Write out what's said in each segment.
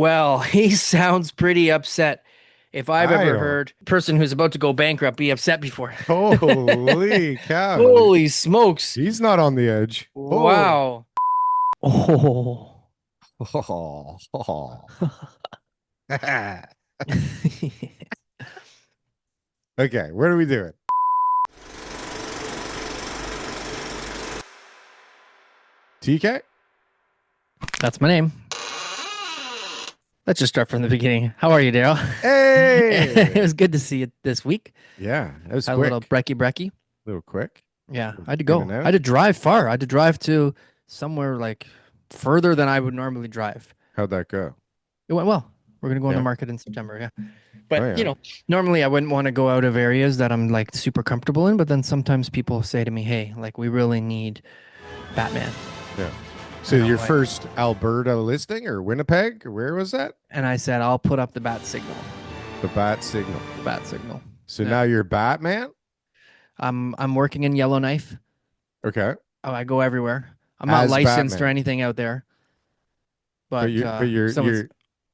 Well, he sounds pretty upset. If I've I ever don't. heard a person who's about to go bankrupt be upset before. Holy cow. Holy smokes. He's not on the edge. Oh. Wow. Oh. Okay, what are we doing? TK? That's my name. Let's just start from the beginning. How are you, Darryl? It Hey. was good to see you this week. Yeah, that was Had a little quick. brekkie. A little quick. Yeah, I had to In go. and I had out. to drive far. I had to drive to somewhere like further than I would normally drive. How'd that go? It went well. We're gonna go on the Yeah. market in September. Yeah. Oh, But, yeah. normally I wouldn't want to go out of areas that I'm like super comfortable in, but then sometimes people say to me, "Hey, like we really need Batman." Yeah. So And I'm your like, first Alberta listing or Winnipeg? Or where was that? and I said, "I'll put up the bat signal." The bat signal. The bat signal. So Yeah. now you're Batman? I'm working in Yellowknife. Okay. Oh, I go everywhere. I'm not As licensed or Batman. anything out there, But but you're but you're someone's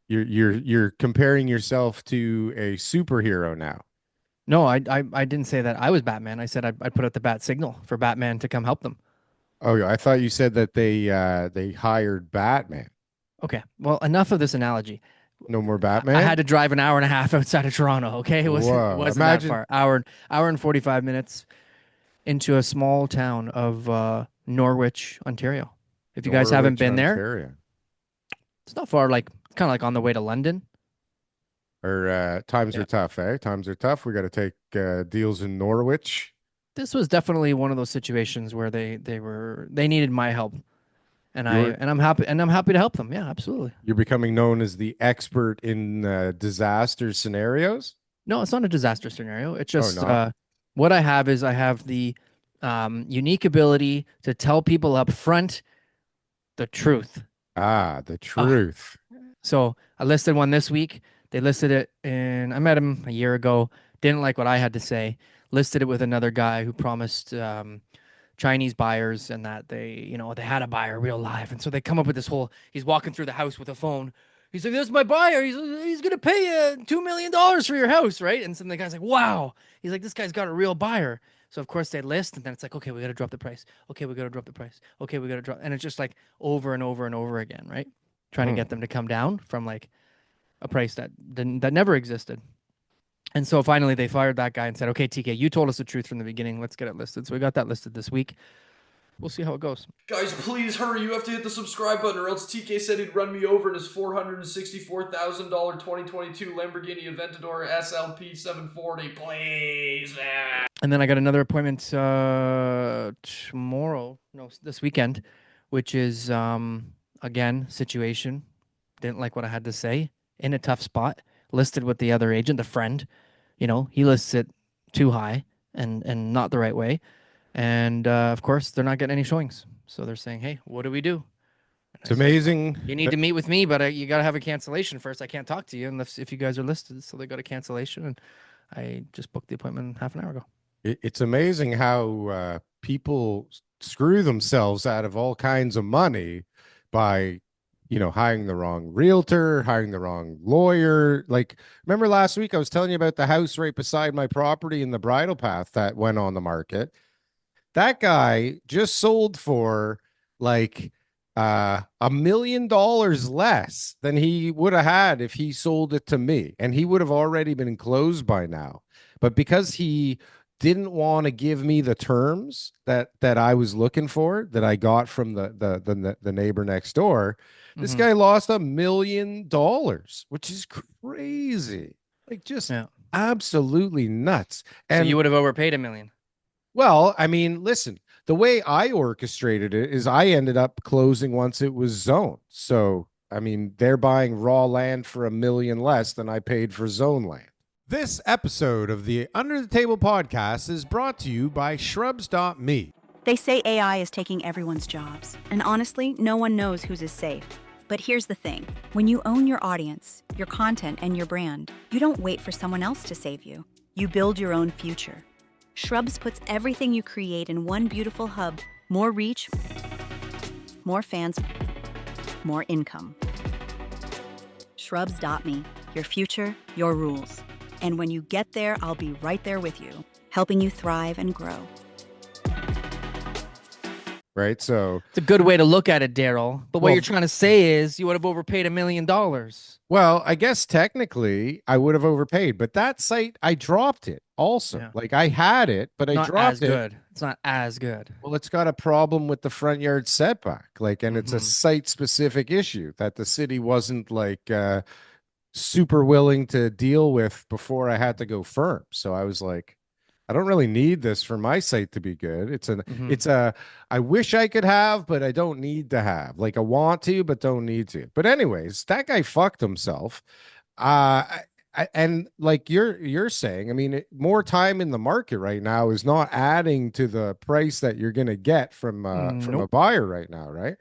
you're you're comparing yourself to a superhero now. no, I didn't say that I was Batman. I said I'd put up the bat signal for Batman to come help them. Oh, yeah, I thought you said that they hired Batman. Okay, well, enough of this analogy. No more I had Batman? to drive an hour and a half outside of Toronto. Okay, it Whoa. wasn't that Imagine. far. Hour and 45 minutes into a small town of Norwich, Ontario. If you guys haven't Norwich, been there, Ontario. it's not far. Like kind of like on the way to London. Or times Yeah, are tough, eh? Times are tough. We got to take deals in Norwich. this was definitely one of those situations where they needed my help, and You're I'm happy to help them. Yeah, absolutely. you're becoming known as the expert in disaster scenarios. No, it's not a disaster scenario. It's Oh, just not. what I have is I have the unique ability to tell people up front the truth. Ah, the Uh, truth. so I listed one this week. They listed it and I met him a year ago. Didn't like what I had to say. Listed it with another guy who promised Chinese buyers and that they had a buyer real live. And so they come up with this whole. He's walking through the house with a phone. He's like, "This is my buyer. He's gonna pay $2 million for your house, right?" And some of the guy's like, "Wow." He's like, "This guy's got a real buyer." So of course they list, and then it's like, "Okay, we got to drop the price. Okay, we got to drop the price. Okay, we got to drop." And it's just like over and over and over again, right? Trying to Hmm. get them to come down from like a price that never existed. And so finally they fired that guy and said, "Okay, TK, you told us the truth from the beginning. Let's get it listed." So we got that listed this week. We'll see how it goes. Guys, please hurry. You have to hit the subscribe button or else TK said he'd run me over in his $464,000 2022 Lamborghini Aventador SLP 740. Please. And then I got another appointment tomorrow, no, this weekend, which is again situation. Didn't like what I had to say in a tough spot. Listed with the other agent, the friend. He lists it too high and not the right way. And of course, they're not getting any showings. So they're saying, "Hey, what do we do?" And It's I said, "Well, amazing. you need to meet with me, but you got to have a cancellation first. I can't talk to you unless if you guys are listed." So they got a cancellation, and I just booked the appointment half an hour ago. It's amazing how people screw themselves out of all kinds of money by, hiring the wrong realtor, hiring the wrong lawyer. Like, remember last week I was telling you about the house right beside my property in the bridle path that went on the market. That guy just sold for like $1 million less than he would have had if he sold it to me, and he would have already been closed by now. But because he didn't want to give me the terms that I was looking for, that I got from the neighbor next door, this Hmm. guy lost $1 million, which is crazy. Like, just Yeah. absolutely nuts. So you And would have overpaid 1 million. well, I mean, listen, the way I orchestrated it is I ended up closing once it was zoned. So, I mean, they're buying raw land for $1 million less than I paid for zone land. This episode of the Under the Table podcast is brought to you by Shrubs.me. They say AI is taking everyone's jobs, and honestly, no one knows whose is safe. But here's the thing. When you own your audience, your content, and your brand, you don't wait for someone else to save you. You build your own future. Shrubs puts everything you create in one beautiful hub. More reach, more fans, more income. Shrubs.me, your future, your rules. And when you get there, I'll be right there with you, helping you thrive and grow. Right. So, It's a good way to look at it, Darryl. But what well, you're trying to say is you would have overpaid $1 million. well, I guess technically I would have overpaid, but that site, I dropped it also. Yeah. Like I had it, but I Not as dropped it. good. It's not as good. Well, it's got a problem with the front yard setback. Like, and it's a Mhm. site specific issue that the city wasn't like super willing to deal with before I had to go firm. So I was like, I don't really need this for my site to be good. Mhm. It's a, I wish I could have, but I don't need to have. Like I want to, but don't need to. But anyways, that guy fucked himself. And like you're saying, I mean, more time in the market right now is not adding to the price that you're going to get from a Nope. buyer right now, right?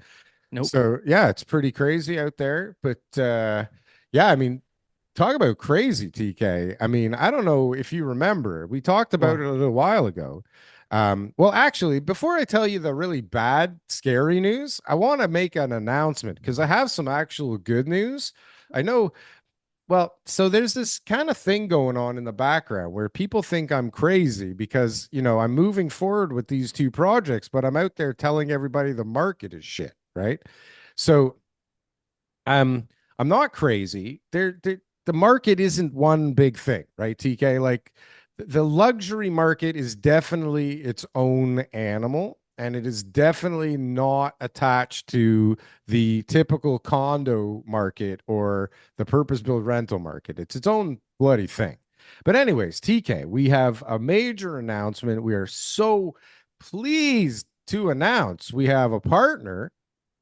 Nope. So yeah, it's pretty crazy out there. But yeah, I mean, talk about crazy, TK. I mean, I don't know if you remember, we talked about Well, it a little while ago. Well, actually, before I tell you the really bad, scary news, I want to make an announcement because I have some actual good news. I know. Well, so there's this kind of thing going on in the background where people think I'm crazy because, I'm moving forward with these two projects, but I'm out there telling everybody the market is shit, right? So, I'm not crazy. The market isn't one big thing, right, TK? Like the luxury market is definitely its own animal, and it is definitely not attached to the typical condo market or the purpose-built rental market. It's its own bloody thing. But anyways, TK, we have a major announcement. We are so pleased to announce we have a partner,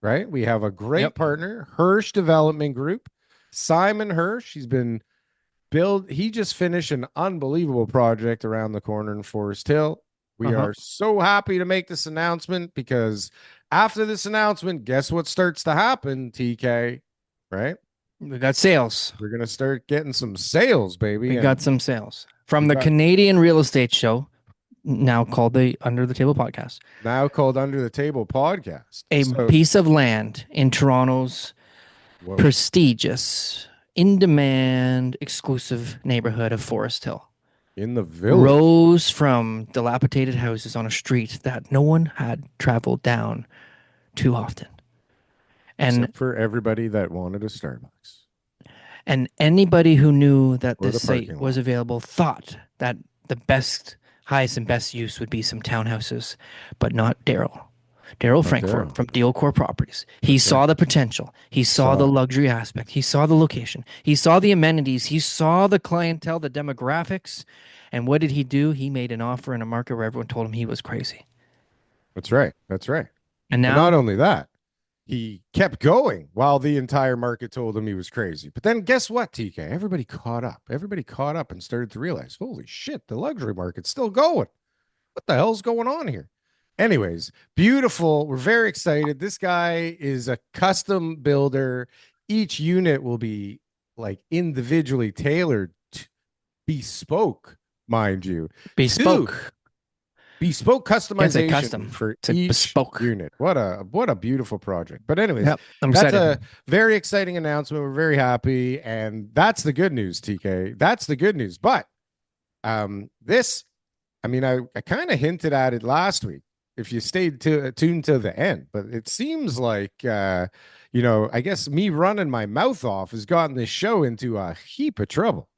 right? We have a great yep. partner, Hirsch Development Group. Simon Hirsch, he just finished an unbelievable project around the corner in Forest Hill. We Uh-huh. are so happy to make this announcement because after this announcement, guess what starts to happen, TK? Right? We got sales. We're going to start getting some sales, baby. We And got some sales we from the got Canadian Real Estate Show, now called the Under the Table Podcast. now called Under the Table Podcast. A So, piece of land in Toronto's whoa, prestigious, in demand, exclusive neighborhood of Forest Hill in the village, rose from dilapidated houses on a street that no one had traveled down too often. And except for everybody that wanted a Starbucks anybody who knew that or the this site parking was lot. available thought that the highest and best use would be some townhouses, but not Darryl. Darryl Not Frankfort Darryl. from Deal Core Properties. He That's saw right. the potential. He saw Saw the it. luxury aspect. He saw the location. He saw the amenities. He saw the clientele, the demographics. And what did he do? He made an offer in a market where everyone told him he was crazy. That's right. That's right. And And not now, only that, he kept going while the entire market told him he was crazy. But then guess what, TK? Everybody caught up. Everybody caught up and started to realize, holy shit, the luxury market's still going. What the hell's going on here? Anyways, beautiful. We're very excited. This guy is a custom builder. Each unit will be like individually tailored, bespoke, mind you, to bespoke. bespoke Can't say customization custom. for It's a each bespoke. unit. What a beautiful project. But anyways, Yep. I'm that's excited. a very exciting announcement. We're very happy, and that's the good news, TK. That's the good news. But this, I mean, I kind of hinted at it last week if you stayed tuned to the end, but it seems like I guess me running my mouth off has gotten this show into a heap of trouble.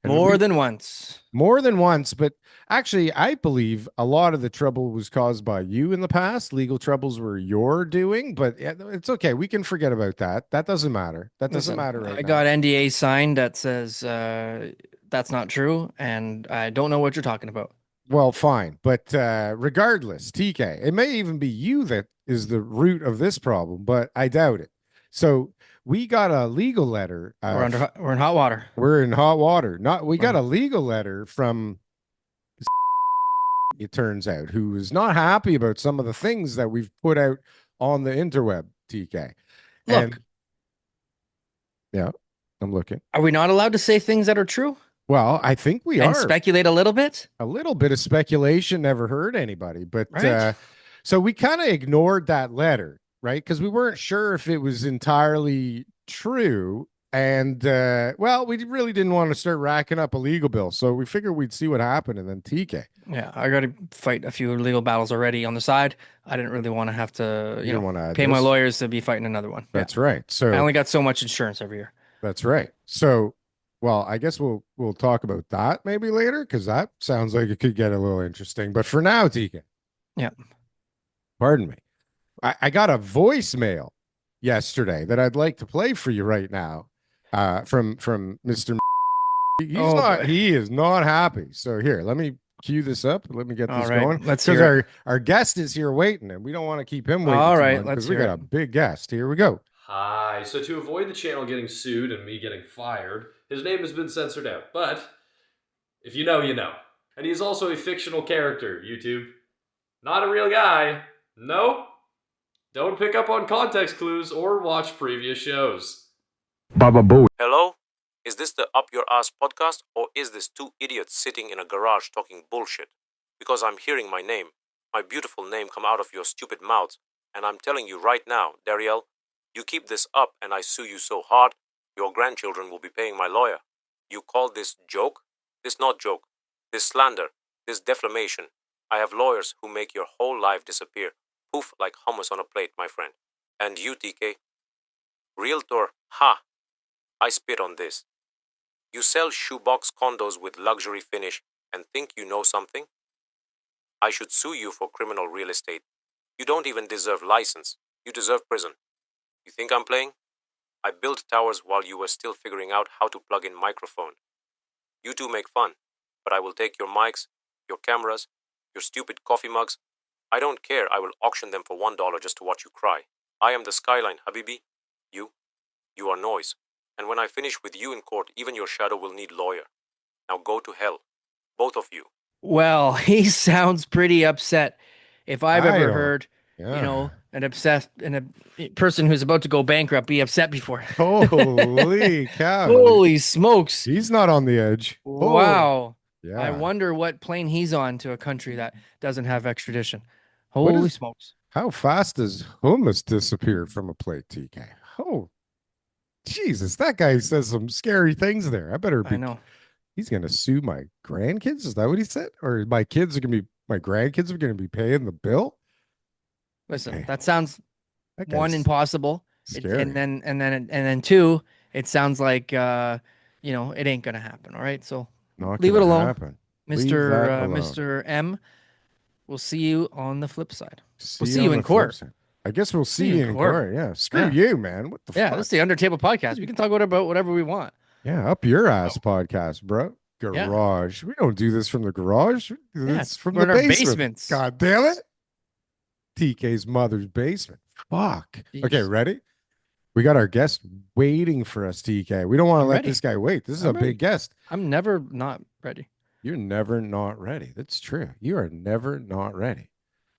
And More than once. more than once, but actually, I believe a lot of the trouble was caused by you in the past. Legal troubles were your doing, but it's okay. We can forget about that. That doesn't matter. That doesn't Listen, matter right I now. got NDA signed that says that's not true, and I don't know what you're talking about. Well, fine, but regardless, TK, it may even be you that is the root of this problem, but I doubt it. So we got a legal letter. We're in hot water. We're in hot water. We got Right. a legal letter from, it turns out, who is not happy about some of the things that we've put out on the interweb, TK. Look, And yeah, I'm looking. are we not allowed to say things that are true Well, I think we and are. speculate a little bit? A little bit of speculation never hurt anybody, but Right. so we kind of ignored that letter, right? Because we weren't sure if it was entirely true. And well, we really didn't want to start racking up a legal bill, so we figured we'd see what happened, and then TK. Yeah, I got to fight a few legal battles already on the side. I didn't really want to have to, You didn't want to add pay my this. lawyers to be fighting another one. Yeah. That's right. I So only got so much insurance every year. that's right. So, well, I guess we'll talk about that maybe later because that sounds like it could get a little interesting. But for now, TK, Yeah. pardon me. I got a voicemail yesterday that I'd like to play for you right now. From Mr. Oh boy. He is not happy. So here, let me cue this up. Let me get All this right, going. let's Because hear it. our guest is here waiting, and we don't want to keep him waiting All too right, long let's because we hear got it. a big guest. Here we go. Hi. So to avoid the channel getting sued and me getting fired, his name has been censored out. But if you know, you know. And he's also a fictional character, YouTube. Not a real guy. Nope. Don't pick up on context clues or watch previous shows. Baba Booey. Hello? Is this the Up Your Ass podcast, or is this two idiots sitting in a garage talking bullshit? Because I'm hearing my name, my beautiful name, come out of your stupid mouth, and I'm telling you right now, Darryl, you keep this up and I sue you so hard, your grandchildren will be paying my lawyer. You call this joke? This not joke. This slander. This defamation. I have lawyers who make your whole life disappear. Poof like hummus on a plate, my friend. And you, TK? Realtor, ha! I spit on this. You sell shoebox condos with luxury finish and think you know something? I should sue you for criminal real estate. You don't even deserve license. You deserve prison. You think I'm playing? I built towers while you were still figuring out how to plug in microphone. You two make fun, but I will take your mics, your cameras, your stupid coffee mugs. I don't care, I will auction them for $1 just to watch you cry. I am the skyline, Habibi. You are noise. And when I finish with you in court, even your shadow will need lawyer. Now go to hell. Both of you. Well, he sounds pretty upset. If I've I ever don't- heard, Yeah. a person who's about to go bankrupt be upset before. Holy cow. Holy smokes. He's not on the edge. Oh, Wow. yeah. I wonder what plane he's on to a country that doesn't have extradition. What Holy is- smokes. How fast does hummus disappear from a plate, TK? Oh, Jesus. That guy says some scary things there. I better be. I know. He's going to sue my grandkids. Is that what he said? Or my grandkids are going to be paying the bill? Listen, Okay. that sounds That one guy's impossible. scary. And then two, it sounds like it ain't gonna happen. All right. So Not leave it gonna alone. happen. Mr. Leave that alone. Mr. M. We'll see you on the flip side. See see on you the in flip court. side. I guess we'll see you in court. Yeah. Screw Yeah. you, man. What the Yeah, fuck? this is the Undertable podcast. We can talk about whatever we want. Yeah, up your ass podcast, bro. Garage. We don't do this from the garage. We do Yeah, this from we're the in our basement. basements. God damn it. TK's mother's basement. Fuck. Jeez. Okay, ready? We got our guest waiting for us, TK. We don't want to I'm let ready. this guy wait. This is I'm a ready. big guest. I'm never not ready. You're never not ready. That's true. You are never not ready.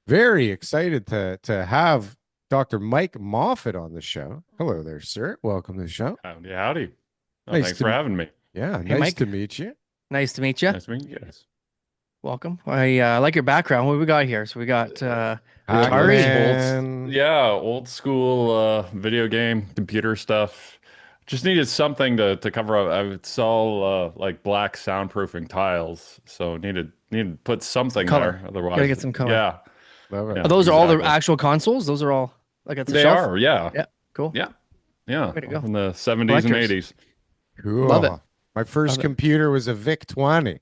Very excited to have Dr. Mike Moffett on the show. Hello there, sir. Welcome to the show. Howdy, howdy. Oh, Nice thanks to for meet- having me. Yeah, Hey, nice Mike. to meet you. Nice to meet you. Nice to meet you guys. Welcome. I like your background. What we got here? So we got Atari. Atari. Yeah, old school video game, computer stuff. Just needed something to cover up. It's all like black soundproofing tiles, so needed to put something color. there. Otherwise, Gotta get some color. Yeah, Love it. Yeah. Those are all the exactly. actual consoles. Those are all like at the they shelf. are. Yeah, Yeah. Cool. yeah, yeah. Way to go. In the 70s and Collectors. 80s. Cool. Love it. My first Love it. computer was a VIC 20.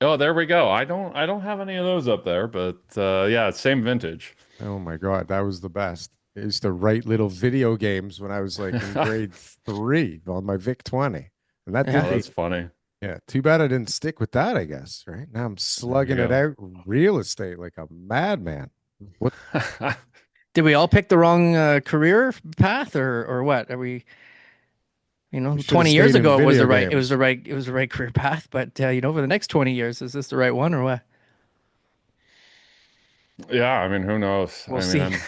Oh, there we go. I don't have any of those up there, but yeah, same vintage. Oh my God, that was the best. I used to write little video games when I was like in grade 3 on my VIC 20. And that Oh, did that's funny. yeah, too bad I didn't stick with that, I guess. Right now I'm slugging it out real estate like a madman. Did we all pick the wrong career path, or what? Are we? We should've 20 years stayed in ago it was video the right. It games. was the right. It was the right career path. But for the next 20 years, is this the right one or what? Yeah, I mean, who knows? We'll I see. mean,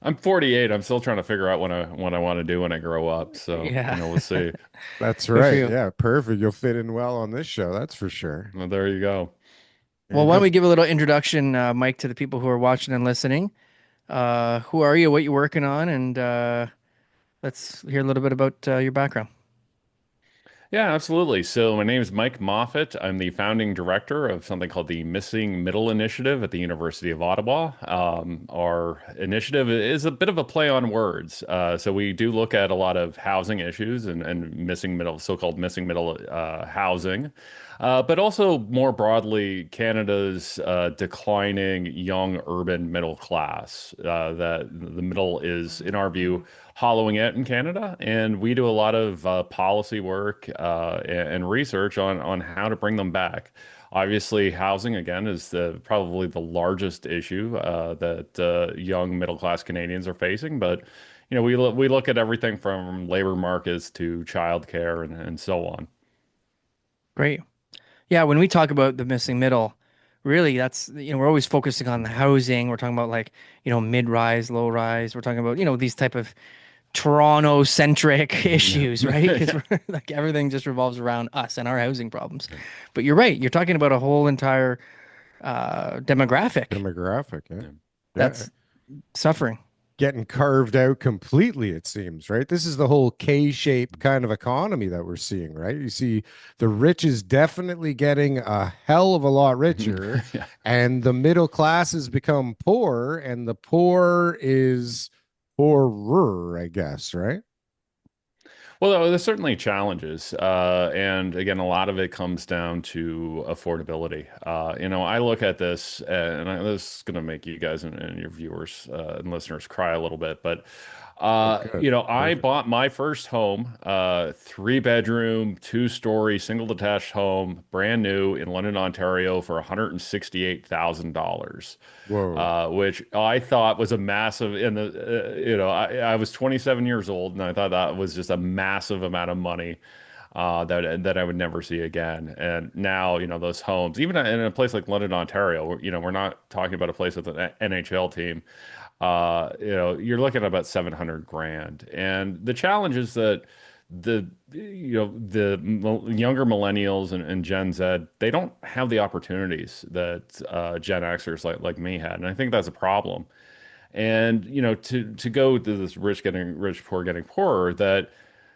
I'm 48. I'm still trying to figure out what I want to do when I grow up. So, Yeah. we'll see. That's for right. you. Yeah, perfect. You'll fit in well on this show. That's for sure. Well, there you go. Well, why don't we give a little introduction, Mike, to the people who are watching and listening? Who are you? What you working on? And Let's hear a little bit about your background. Yeah, absolutely. So my name is Mike Moffett. I'm the founding director of something called the Missing Middle Initiative at the University of Ottawa. Our initiative is a bit of a play on words. So we do look at a lot of housing issues and missing middle, so-called missing middle housing. But also more broadly, Canada's declining young urban middle class. That the middle is, in our view, hollowing out in Canada, and we do a lot of policy work and research on how to bring them back. Obviously, housing again is probably the largest issue that young middle class Canadians are facing, but we look at everything from labor markets to childcare and so on. Great. Yeah, when we talk about the missing middle, really that's, we're always focusing on the housing. We're talking about like, mid-rise, low-rise. We're talking about, these type of Toronto-centric issues, right? Because Yeah. we're like everything just revolves around us and our housing problems. But you're right. You're talking about a whole entire demographic Demographic, yeah. Yeah. Yeah. that's suffering. Getting carved out completely, it seems, right? This is the whole K-shaped kind of economy that we're seeing, right? You see the rich is definitely getting a hell of a lot richer, Yeah. and the middle class has become poor, and the poor is poorer, I guess, right? Well, there's certainly challenges, and again, a lot of it comes down to affordability. I look at this, this is going to make you guys and your viewers and listeners cry a little bit, but Oh, good. I Perfect. bought my first home, three-bedroom, two-story, single-detached home, brand new in London, Ontario, for $168,000, Whoa. which I thought was a massive. I was 27 years old, and I thought that was just a massive amount of money that I would never see again. And now, those homes, even in a place like London, Ontario, we're not talking about a place with an NHL team. You're looking at about 700 grand. And the challenge is that the younger millennials and Gen Z, they don't have the opportunities that Gen Xers like me had. And I think that's a problem. And, to go to this rich getting rich, poor getting poorer, that,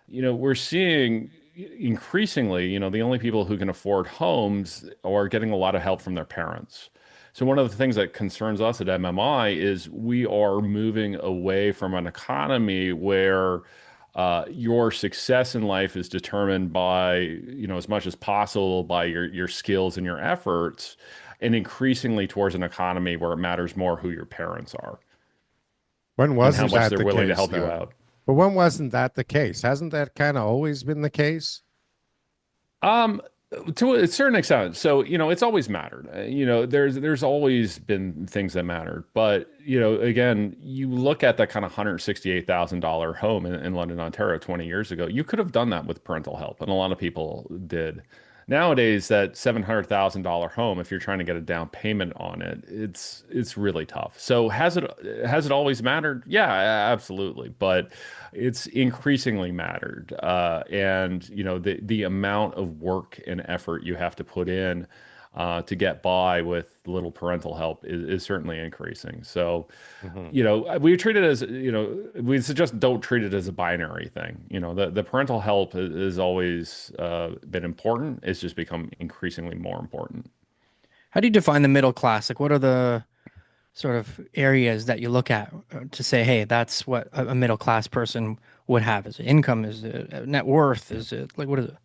we're seeing increasingly, the only people who can afford homes are getting a lot of help from their parents. So one of the things that concerns us at MMI is we are moving away from an economy where your success in life is determined by, as much as possible by your skills and your efforts, and increasingly towards an economy where it matters more who your parents are When and how wasn't much that they're the willing to case, help you though? out. But when wasn't that the case? Hasn't that kind of always been the case? Um, to a certain extent. So, it's always mattered. There's always been things that mattered. But, again, you look at that kind of $168,000 home in London, Ontario 20 years ago, you could have done that with parental help, and a lot of people did. Nowadays, that $700,000 home, if you're trying to get a down payment on it, it's really tough. So has it always mattered? Yeah, absolutely. But it's increasingly mattered, and the amount of work and effort you have to put in to get by with little parental help is certainly increasing. So, Mhm. we treat it as, we suggest don't treat it as a binary thing. The parental help has always been important. It's just become increasingly more important. How do you define the middle class? Like, what are the sort of areas that you look at to say, hey, that's what a middle class person would have? Is it income? Is it net worth? Is it like, what is it?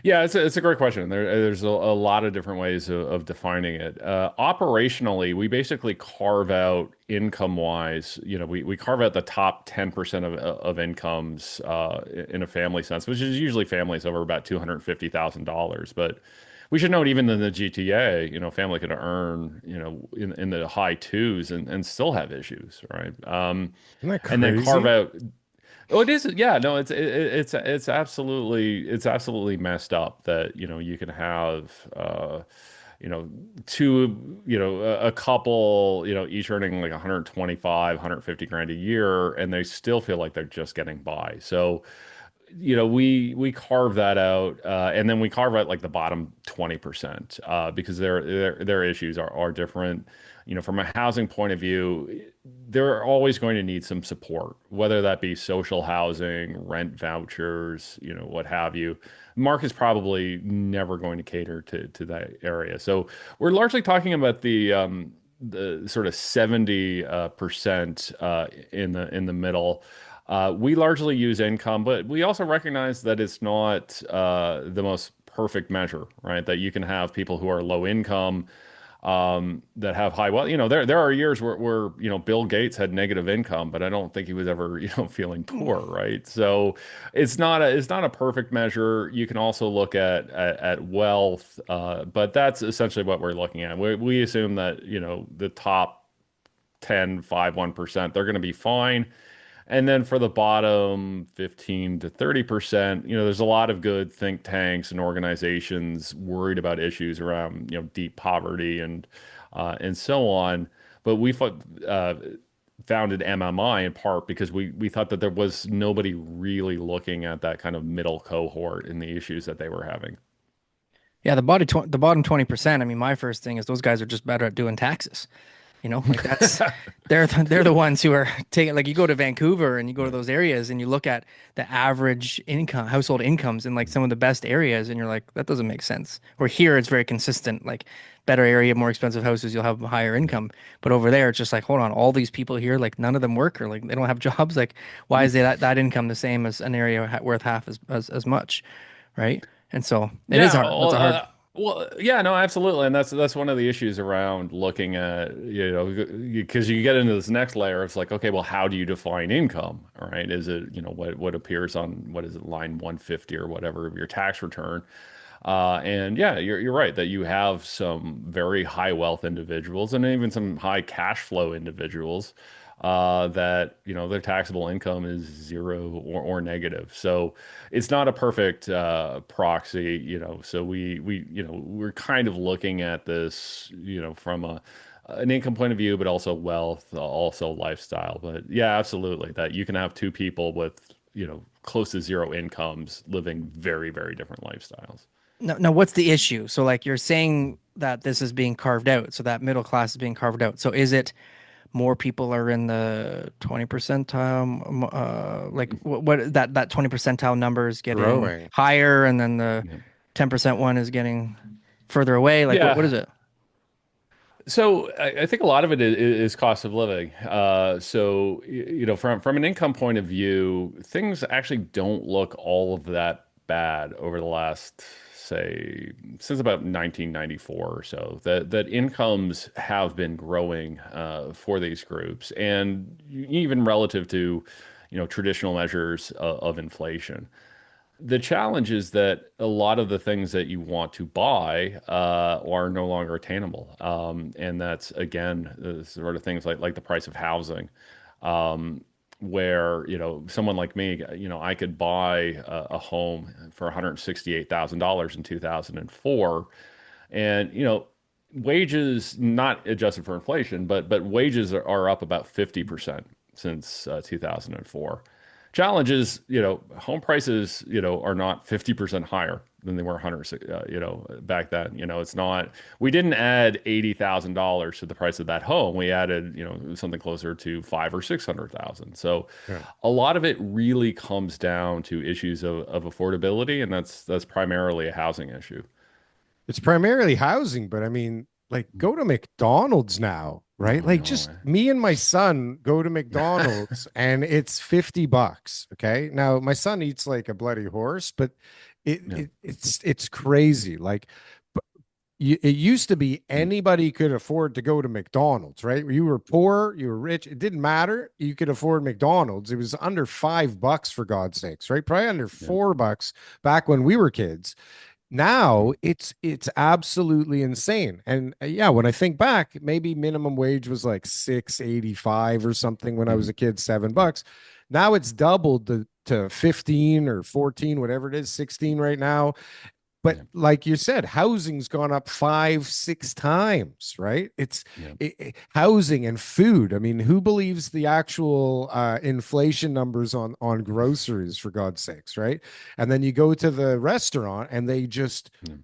Yeah, it's a great question. There's a lot of different ways of defining it. Operationally, we basically carve out income wise, we carve out the top 10% of incomes in a family sense, which is usually families over about $250,000. But we should note, even in the GTA, family could earn, in the high twos and still have issues, right? Isn't that And then carve crazy? out. Oh, it is. Yeah, no, it's absolutely messed up that, you can have you know two, a couple, each earning like 125, 150 grand a year, and they still feel like they're just getting by. So we carve that out, and then we carve out like the bottom 20%, because their issues are different. From a housing point of view, they're always going to need some support, whether that be social housing, rent vouchers, what have you. Mark is probably never going to cater to that area. So we're largely talking about the sort of 70% in the middle. We largely use income, but we also recognize that it's not the most perfect measure, right? That you can have people who are low income, that have high wealth. There are years where Bill Gates had negative income, but I don't think he was ever feeling poor, right? So it's not a perfect measure. You can also look at wealth, but that's essentially what we're looking at. We assume that the top 10, 5, 1%, they're going to be fine. And then for the bottom 15 to 30%, there's a lot of good think tanks and organizations worried about issues around, deep poverty and so on. But we founded MMI in part because we thought that there was nobody really looking at that kind of middle cohort and the issues that they were having. Yeah, the bottom 20%. I mean, my first thing is those guys are just better at doing taxes. Like that's they're the ones who are taking, like, you go to Vancouver and you go to those areas and you look at the average household incomes in like some of the best areas and you're like, that doesn't make sense. Or here it's very consistent, like better area, more expensive houses, you'll have higher income. But over there it's just like, hold on, all these people here, like none of them work or like they don't have jobs. Like why is that income the same as an area worth half as much, right? And so it is Yeah, hard. That's a hard. well, yeah, no, absolutely, and that's one of the issues around looking at, because you get into this next layer. It's like, okay, well, how do you define income? All right, is it what appears on, what is it, line 150 or whatever of your tax return? And yeah, you're right that you have some very high wealth individuals and even some high cash flow individuals, that their taxable income is zero or negative. So it's not a perfect proxy. So we're kind of looking at this, from an income point of view, but also wealth, also lifestyle. But yeah, absolutely, that you can have two people with close to zero incomes living very, very different lifestyles. Now, what's the issue? So, like, you're saying that this is being carved out, so that middle class is being carved out. So, is it more people are in the 20 percentile? Like, what that 20 percentile number is getting Growing. higher, and then the Yeah. 10% one is getting further away? Like, what Yeah. is it? So I think a lot of it is cost of living. So from an income point of view, things actually don't look all of that bad over the last, say, since about 1994 or so. That incomes have been growing for these groups, and even relative to traditional measures of inflation. The challenge is that a lot of the things that you want to buy are no longer attainable. And that's, again, the sort of things like the price of housing, where, someone like me, I could buy a home for $168,000 in 2004. And, wages not adjusted for inflation, but wages are up about 50% since 2004. Challenge is, home prices, are not 50% higher than they were 100, back then. It's not, we didn't add $80,000 to the price of that home. We added, something closer to five or 600,000. So Yeah. a lot of it really comes down to issues of affordability, and that's primarily a housing issue. It's primarily housing, but I mean, like, go to McDonald's now, right? Oh Like, no. just me and my son go to McDonald's and it's $50. Okay. Now my son eats like a bloody horse, but Yeah. it's crazy. Like, it used to be Mm. anybody could afford to go to McDonald's, right? You were poor, you were rich, it didn't matter. You could afford McDonald's. It was under $5 for God's sakes, right? Probably under Yeah. $4 back when we were kids. Now Mm. it's absolutely insane. And yeah, when I think back, maybe minimum wage was like 6.85 or something when I was Mhm. a kid, Yeah. $7. Now it's doubled to 15 or 14, whatever it is, 16 right now. But Yeah. like you said, housing's gone up 5, 6 times, right? It's Yeah. housing and food. I mean, who believes the actual inflation numbers on groceries, for God's sakes, right? And then you go to the restaurant and they just, Yeah.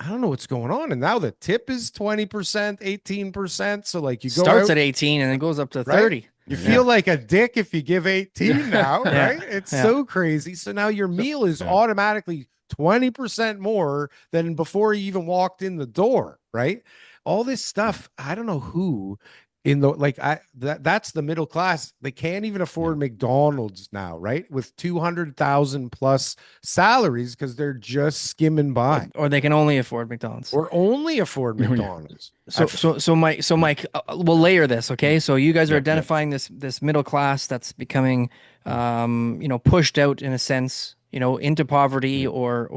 I don't know what's going on. And now the tip is 20%, 18%. So like you go Starts out, at 18 and then goes up to right? 30. You Yeah. feel like a dick if you give 18 now, Yeah. right? Yeah. It's Yeah. so crazy. So now your So, meal is yeah. automatically 20% more than before you even walked in the door, right? All this stuff, I don't know who in the like I that's the middle class. They can't even Yeah. afford McDonald's now, right? With 200,000 plus salaries because they're just skimming by Or they can only afford McDonald's. or only afford Oh, yeah. McDonald's. So Mike, we'll layer this, okay? So you guys are Yeah. Yeah. identifying this middle class that's becoming, pushed out in a sense, into poverty Yeah. or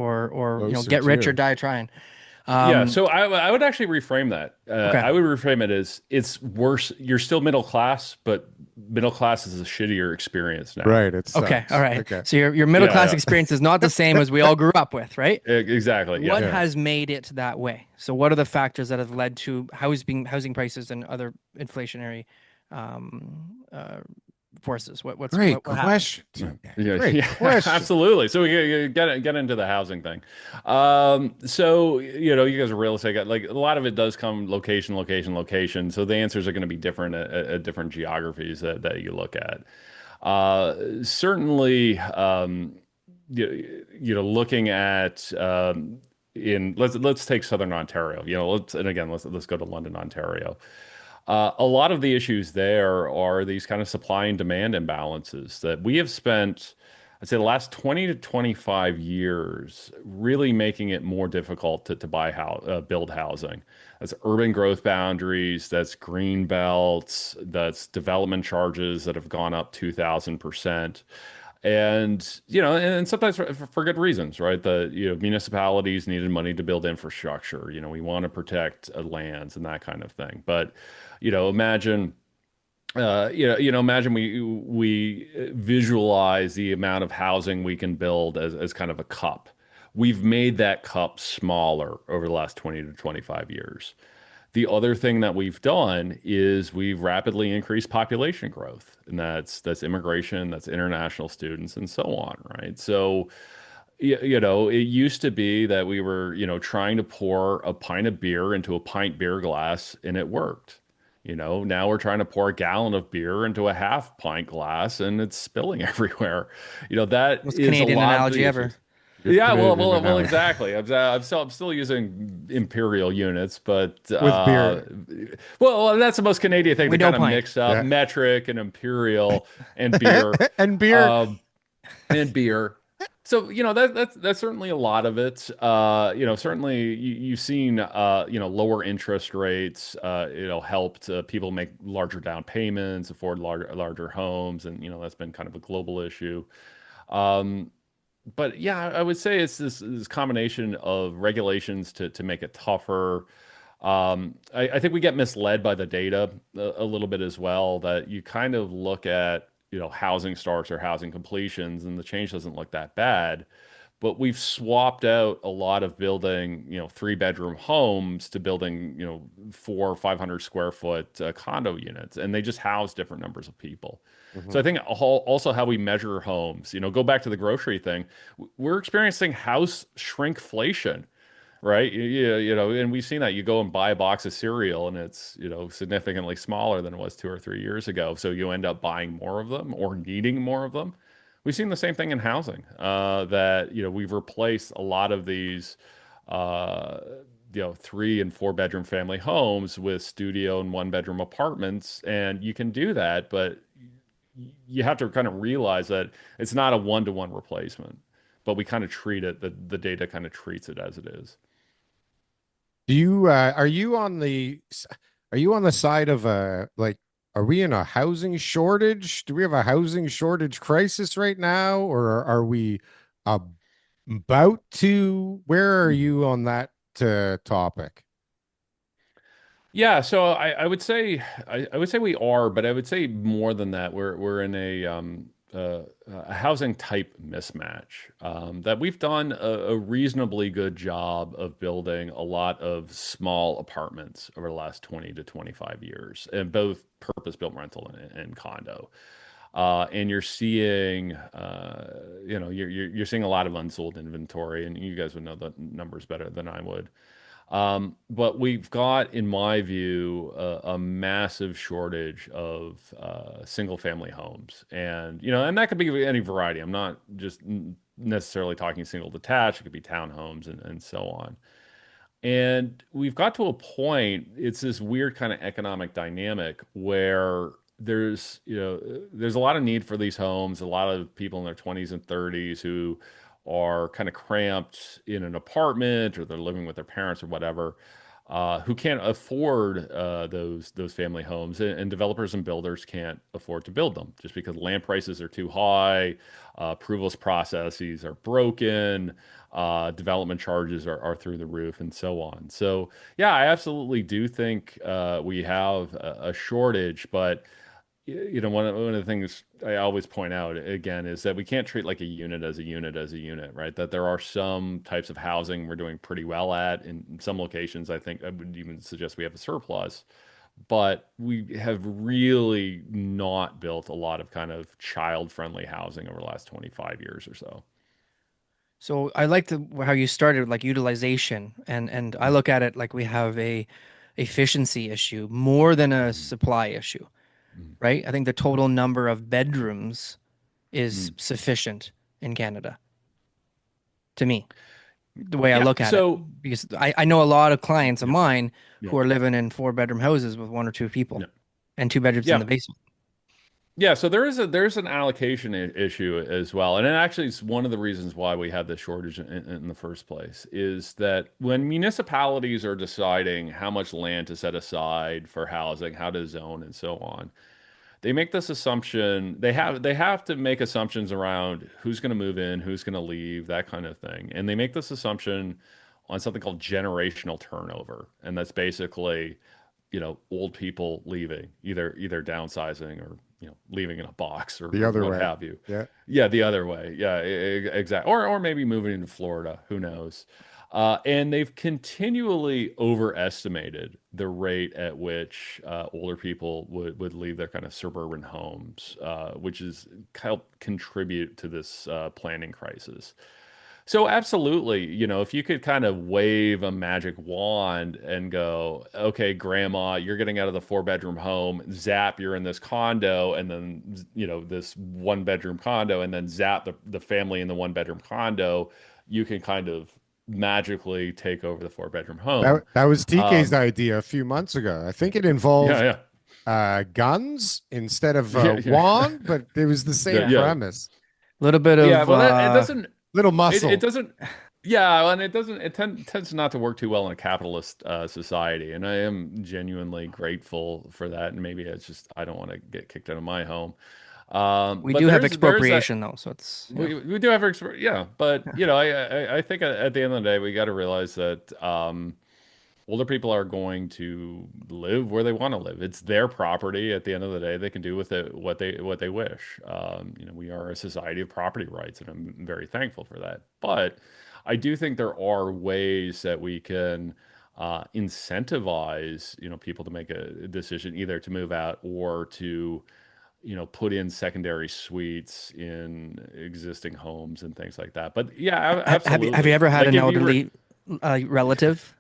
Closer get rich or to. die trying. Yeah, Um, so I would actually reframe that. okay, I would reframe it as it's worse. You're still middle class, but middle class is a shittier experience now. Right, it okay, all sucks. right. Okay. So your middle class Yeah, experience is not the same as we all grew up with, right? exactly. Yeah. What Yeah. has made it that way? So what are the factors that have led to housing prices and other inflationary forces? Great What happened? question. Yeah, Okay. yeah, Great yeah, question. absolutely. So we get into the housing thing. So you guys are real estate guys. Like a lot of it does come location, location, location. So the answers are going to be different at different geographies that you look at. Certainly, looking at in let's take Southern Ontario. Let's go to London, Ontario. A lot of the issues there are these kind of supply and demand imbalances that we have spent, I'd say, the last 20 to 25 years really making it more difficult to build housing. That's urban growth boundaries, that's green belts, that's development charges that have gone up 2,000%. And sometimes for good reasons, right? Municipalities needed money to build infrastructure. We want to protect lands and that kind of thing. But imagine imagine we visualize the amount of housing we can build as kind of a cup. We've made that cup smaller over the last 20 to 25 years. The other thing that we've done is we've rapidly increased population growth, and that's immigration, that's international students, and so on, right? So, it used to be that we were, trying to pour a pint of beer into a pint beer glass, and it worked. Now we're trying to pour a gallon of beer into a half pint glass, and it's spilling everywhere. That Most is a Canadian lot of analogy the ever. issues. Good Yeah, Canadian well, analogy. exactly. I'm still using imperial units, but With beer. that's the most Canadian thing We to know kind of pint. mix up Yeah. metric and imperial and beer, And beer. um, and beer. So that's certainly a lot of it. Certainly you've seen lower interest rates. Helped people make larger down payments, afford larger homes, and that's been kind of a global issue. Um, but yeah, I would say it's this combination of regulations to make it tougher. I think we get misled by the data a little bit as well, that you kind of look at, housing starts or housing completions, and the change doesn't look that bad. But we've swapped out a lot of building, 3-bedroom homes to building, 400 or 500 square foot condo units, and they just house different numbers of people. So Mhm. I think also how we measure homes, go back to the grocery thing, we're experiencing house shrinkflation, right? And we've seen that. You go and buy a box of cereal and it's, significantly smaller than it was 2 or 3 years ago. So you end up buying more of them or needing more of them. We've seen the same thing in housing, that, we've replaced a lot of these, uh, 3 and 4 bedroom family homes with studio and 1 bedroom apartments. And you can do that, but you have to kind of realize that it's not a one-to-one replacement, but we kind of treat it, the data kind of treats it as it is. Do you are you on the side of like are we in a housing shortage? Do we have a housing shortage crisis right now, or are we about to? Where are you on that topic? Yeah, so I would say we are, but I would say more than that. We're in a a housing type mismatch. That we've done a reasonably good job of building a lot of small apartments over the last 20 to 25 years, and both purpose-built rental and condo. And you're seeing, you're seeing a lot of unsold inventory, and you guys would know the numbers better than I would. But we've got, in my view, a massive shortage of single family homes. And, and that could be any variety. I'm not just necessarily talking single detached, it could be townhomes and so on. And we've got to a point, it's this weird kind of economic dynamic where there's a lot of need for these homes, a lot of people in their 20s and 30s who are kind of cramped in an apartment or they're living with their parents or whatever, who can't afford those family homes, and developers and builders can't afford to build them just because land prices are too high, approvals processes are broken, development charges are through the roof, and so on. So yeah, I absolutely do think we have a shortage, but one of the things I always point out again is that we can't treat like a unit as a unit as a unit, right? That there are some types of housing we're doing pretty well at. In some locations, I think I would even suggest we have a surplus, but we have really not built a lot of kind of child-friendly housing over the last 25 years or so. So I like how you started with like utilization, and I Mm, look at it like we have a efficiency issue more than a mm, supply issue, mm, right? I think the total number of bedrooms is mm. sufficient in Canada to me, the way I Yeah. look at it. So Because I know a lot of clients of yeah, mine yeah, who are living in four-bedroom houses with one or two people yeah, and two bedrooms in yeah. the basement. Yeah, so there's an allocation issue as well, and it actually is one of the reasons why we had the shortage in the first place. Is that when municipalities are deciding how much land to set aside for housing, how to zone, and so on, they make this assumption. They have to make assumptions around who's going to move in, who's going to leave, that kind of thing, and they make this assumption on something called generational turnover, and that's basically old people leaving, either downsizing or leaving in a box The or other what way. have you. Yeah. Yeah, the other way. Yeah, exactly. Or maybe moving to Florida. Who knows? And they've continually overestimated the rate at which older people would leave their kind of suburban homes, which is helped contribute to this planning crisis. So absolutely, if you could kind of wave a magic wand and go, okay, grandma, you're getting out of the four-bedroom home, zap, you're in this condo, and then, this one-bedroom condo, and then zap the family in the one-bedroom condo, you can kind of magically take over the four-bedroom home. That was TK's Um, idea a few months ago. I yeah, think it yeah, involved yeah, guns instead of yeah, yeah, wand, but it was the same Yeah. yeah. premise. A little bit Yeah, of well, it doesn't. Little It muscle. doesn't. Yeah, and it doesn't. Tends not to work too well in a capitalist society, and I am genuinely grateful for that. And maybe it's just I don't want to get kicked out of my home. we But do have there's that expropriation though, so it's we do have yeah, but I think at the end of the day we got to realize that older people are going to live where they want to live. It's their property. At the end of the day, they can do with it what they wish. We are a society of property rights, and I'm very thankful for that. But I do think there are ways that we can incentivize, people to make a decision either to move out or to, put in secondary suites in existing homes and things like that. But yeah, have you absolutely. ever had Like an if you were, elderly relative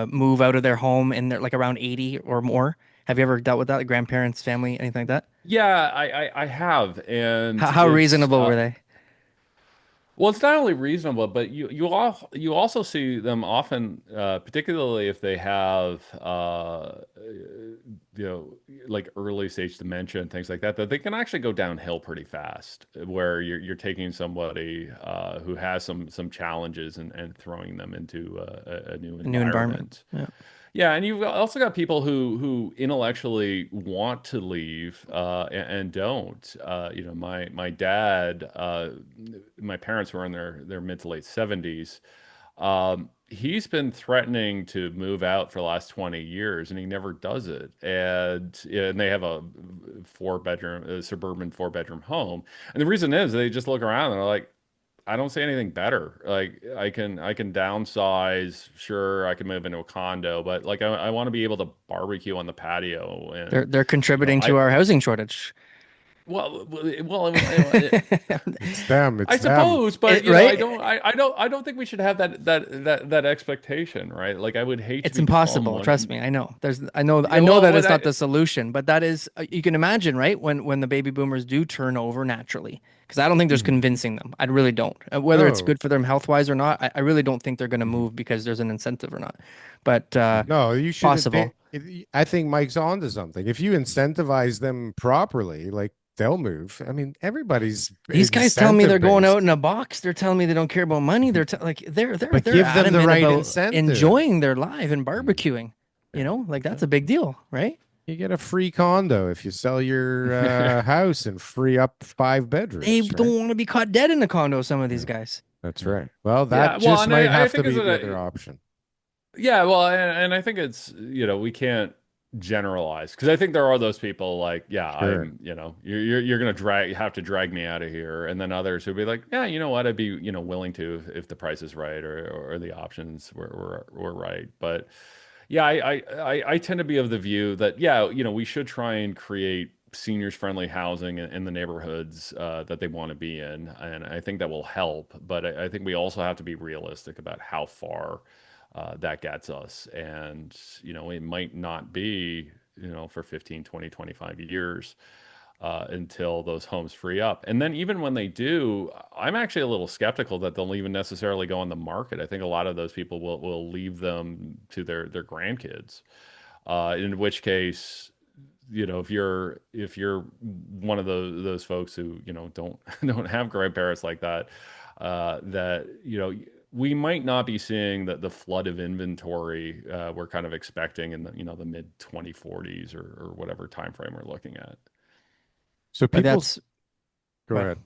move out of their home and they're like around 80 or more? Have you ever dealt with that? Like grandparents, family, anything like that? yeah, I have, and How it's reasonable were they? well, it's not only reasonable, but you also see them often, particularly if they have like early stage dementia and things like that, that they can actually go downhill pretty fast. Where you're taking somebody who has some challenges and throwing them into a new A new environment. environment. Yeah. Yeah, and you've also got people who intellectually want to leave and don't. My dad, my parents were in their mid to late 70s. He's been threatening to move out for the last 20 years and he never does it. And they have a a suburban 4 bedroom home. And the reason is they just look around and they're like, I don't see anything better. Like I can downsize, sure, I can move into a condo, but like I want to be able to barbecue on the patio They're and they're you know, contributing to I our housing shortage. It's them. I It's them. suppose, but Right? I don't think we should have that expectation, right? Like I would hate to It's become impossible. Trust one. me. I know. I Yeah, know well, that what it's not I the solution, but that is you can imagine, right? When the baby boomers do turn over naturally, because I don't think there's Mhm, convincing them. I really don't. Whether it's No, good for them health wise or not, I really don't think they're going to mhm, move because there's an incentive or not. But mhm. no, you should have. possible. I think Mike's onto something. If you incentivize them properly, like they'll move. I mean, everybody's These guys tell me they're incentive going out in based, a box. They're telling me they don't care about money. but They're give them the adamant right about incentive. enjoying their life and Mhm. barbecuing. Yeah. Like Yeah. that's a big deal, right? You get a free condo if you sell your house and free up 5 bedrooms, They right? don't want to be caught dead in a condo, some of these Yeah, guys. that's right. Well, that Yeah, well, just and might I have to think is be that the other option. yeah, well, and I think it's, we can't generalize because I think there are those people like, yeah, Sure. you're gonna you have to drag me out of here, and then others who'd be like, yeah, you know what, I'd be, willing to if the price is right or the options were right. But yeah, I tend to be of the view that yeah, we should try and create seniors friendly housing in the neighborhoods that they want to be in, and I think that will help. But I think we also have to be realistic about how far that gets us. And, it might not be, for 15, 20, 25 years until those homes free up. And then even when they do, I'm actually a little skeptical that they'll even necessarily go on the market. I think a lot of those people will leave them to their grandkids. In which case, if you're one of those folks who don't don't have grandparents like that, that we might not be seeing the flood of inventory we're kind of expecting in the mid 2040s or whatever time frame we're looking at. So But people that's go well, ahead.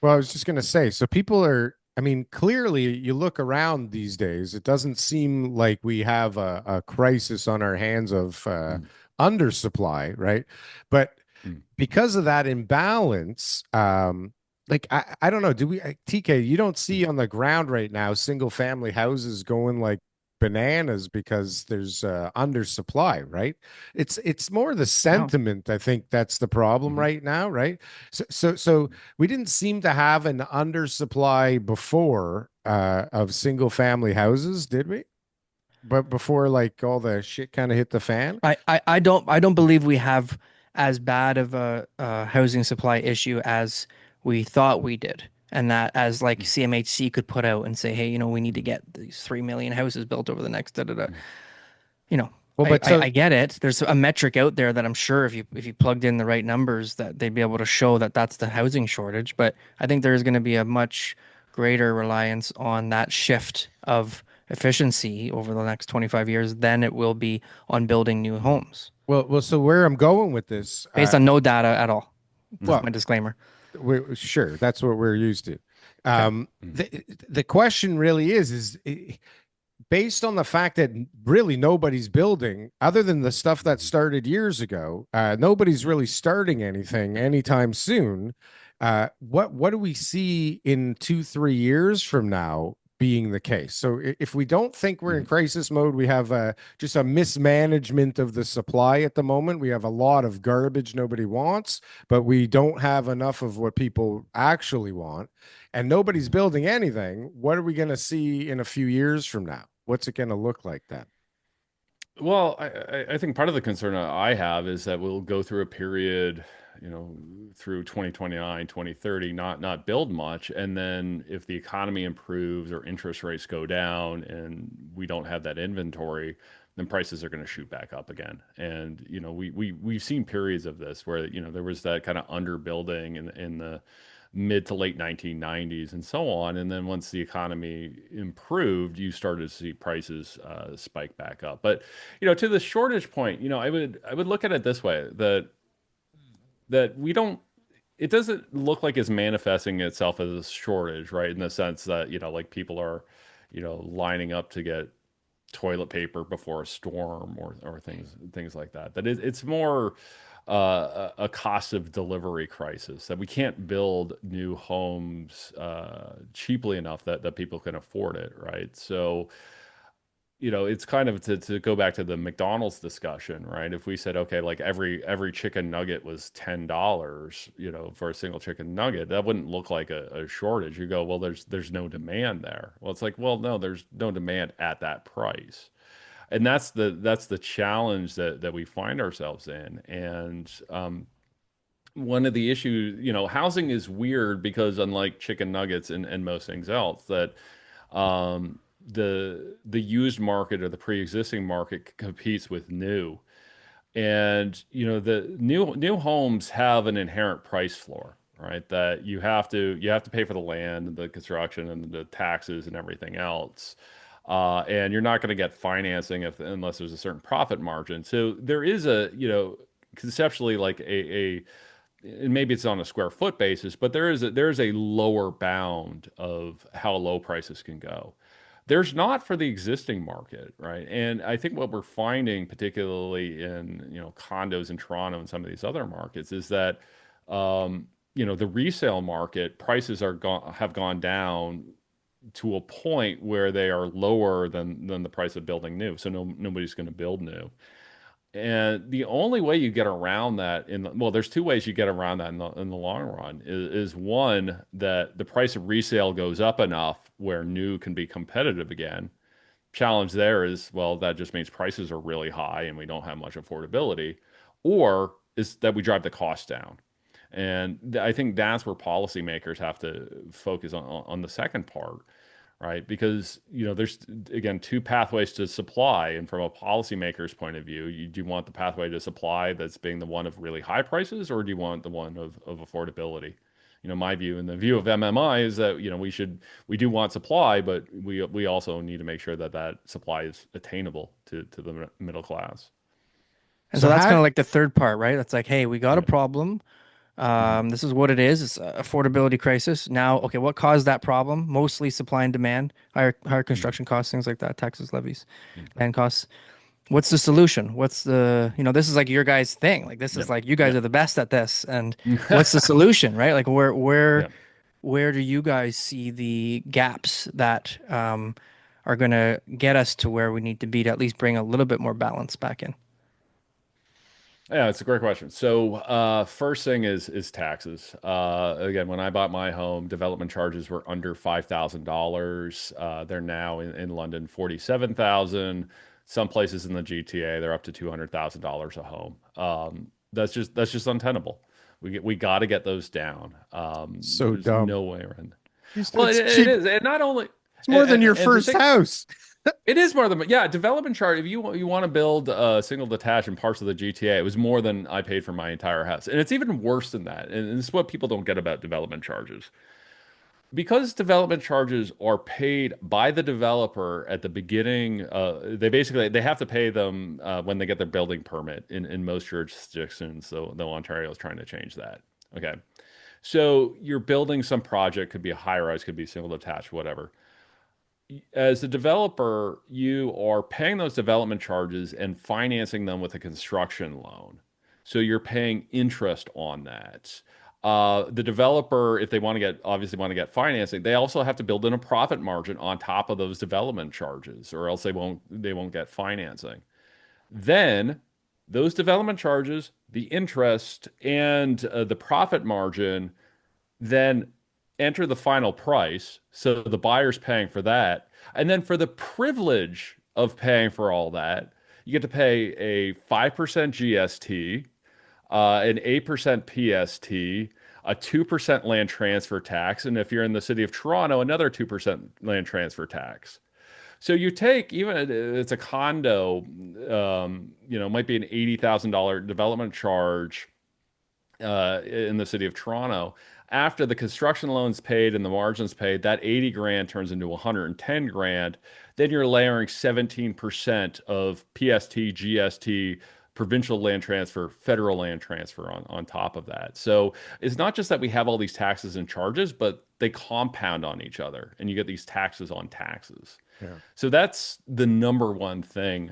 Well, I was just going to say, so people are, I mean, clearly you look around these days, it doesn't seem like we have a crisis on our hands of Mm, undersupply, right? But mm. because of that imbalance, like I don't know, do we TK, you don't see on the ground right now single family houses going like bananas because there's undersupply, right? It's more the no. sentiment, I think that's the problem Mhm. right now, right? So we didn't seem to have an undersupply before of single family houses, did we? But before like all the shit kind of hit the fan? I don't believe we have as bad of a housing supply issue as we thought we did. And that as like Mm, CMHC could put out and say, hey, we need to mm, get these 3 million houses built over the next da da da. mm, You know, Well, I, but I so I get it. There's a metric out there that I'm sure if you plugged in the right numbers that they'd be able to show that that's the housing shortage. But I think there's going to be a much greater reliance on that shift of efficiency over the next 25 years than it will be on building new homes so where I'm going with this, based on no data at all. That's mhm, well, my disclaimer. sure, that's what we're used to. Okay. mhm, The question really is based on the fact that really nobody's building other than the stuff that mhm, started years ago. Nobody's really starting anything anytime soon. What do we see in 2 3 years from now being the case? So if we don't think we're in mhm. crisis mode, we have just a mismanagement of the supply at the moment. We have a lot of garbage nobody wants, but we don't have enough of what people actually want, and nobody's Mhm. building anything. What are we going to see in a few years from now? What's it going to look like then? Well, I think part of the concern I have is that we'll go through a period, through 2029, 2030, not build much. And then if the economy improves or interest rates go down and we don't have that inventory, then prices are going to shoot back up again. And, we've seen periods of this where, there was that kind of underbuilding in the mid to late 1990s and so on. And then once the economy improved, you started to see prices spike back up. But to the shortage point, I would look at it this way that we don't. It doesn't look like it's manifesting itself as a shortage, right? In the sense that like people are, lining up to get toilet paper before a storm or things like that. That it's more a cost of delivery crisis, that we can't build new homes cheaply enough that people can afford it, right? So it's kind of to go back to the McDonald's discussion, right? If we said, okay, like every chicken nugget was $10, for a single chicken nugget, that wouldn't look like a shortage. You go, well, there's no demand there. Well, it's like, well, no, there's no demand at that price. And that's the challenge that we find ourselves in. And one of the issues, housing is weird because unlike chicken nuggets and most things else, that um, the used market or the pre-existing market competes with new. And the new homes have an inherent price floor, right? That you have to pay for the land, the construction, and the taxes and everything else. And you're not going to get financing unless there's a certain profit margin. So there is conceptually like and maybe it's on a square foot basis, but there is a lower bound of how low prices can go. There's not for the existing market, right? And I think what we're finding, particularly in condos in Toronto and some of these other markets, is that the resale market prices have gone down to a point where they are lower than the price of building new. So nobody's going to build new. And the only way you get around that well, there's two ways you get around that in the long run is one, that the price of resale goes up enough where new can be competitive again. Challenge there is, well, that just means prices are really high and we don't have much affordability, or is that we drive the cost down. And I think that's where policymakers have to focus on the second part, right? Because there's again two pathways to supply, and from a policymaker's point of view, do you want the pathway to supply that's being the one of really high prices, or do you want the one of affordability? My view and the view of MMI is that we do want supply, but we also need to make sure that supply is attainable to the middle class. And So so that's kind how of like the third part, right? That's like, hey, we got a Yeah. problem. Mhm. This is what it is. It's a affordability crisis. Now, okay, what caused that problem? Mostly supply and demand, higher Mhm. construction costs, things like that, taxes, levies, Mhm. land costs. What's the solution? This is like your guys' thing. Like this is Yep. like you guys Yep. are the best at this. And what's the solution, right? Like where Yep. where do you guys see the gaps that are going to get us to where we need to be to at least bring a little bit more balance back in? Yeah, it's a great question. So, first thing is taxes. Again, when I bought my home, development charges were under $5,000. They're now in London 47,000. Some places in the GTA they're up to $200,000 a home. That's just untenable. We got to get those down. so There's dumb. no way around. Well, It's it cheap. is, and not only It's more than your and to first think. house. It is more than, yeah, development charge. If you want to build a single detached in parts of the GTA, it was more than I paid for my entire house. And it's even worse than that. And this is what people don't get about development charges. Because development charges are paid by the developer at the beginning, they have to pay them when they get their building permit in most jurisdictions, though Ontario is trying to change that. Okay. So you're building some project, could be a high rise, could be single detached, whatever. As a developer, you are paying those development charges and financing them with a construction loan. So you're paying interest on that. The developer, if they obviously want to get financing, they also have to build in a profit margin on top of those development charges, or else they won't get financing. Then those development charges, the interest, and the profit margin then enter the final price. So the buyer's paying for that. And then for the privilege of paying for all that, you get to pay a 5% GST, an 8% PST, a 2% land transfer tax, and if you're in the city of Toronto, another 2% land transfer tax. So you take, even it's a condo, might be an $80,000 development charge in the city of Toronto. After the construction loans paid and the margins paid, that 80 grand turns into 110 grand. Then you're layering 17% of PST, GST, provincial land transfer, federal land transfer on top of that. So it's not just that we have all these taxes and charges, but they compound on each other, and you get these taxes on taxes. Yeah. So that's the number one thing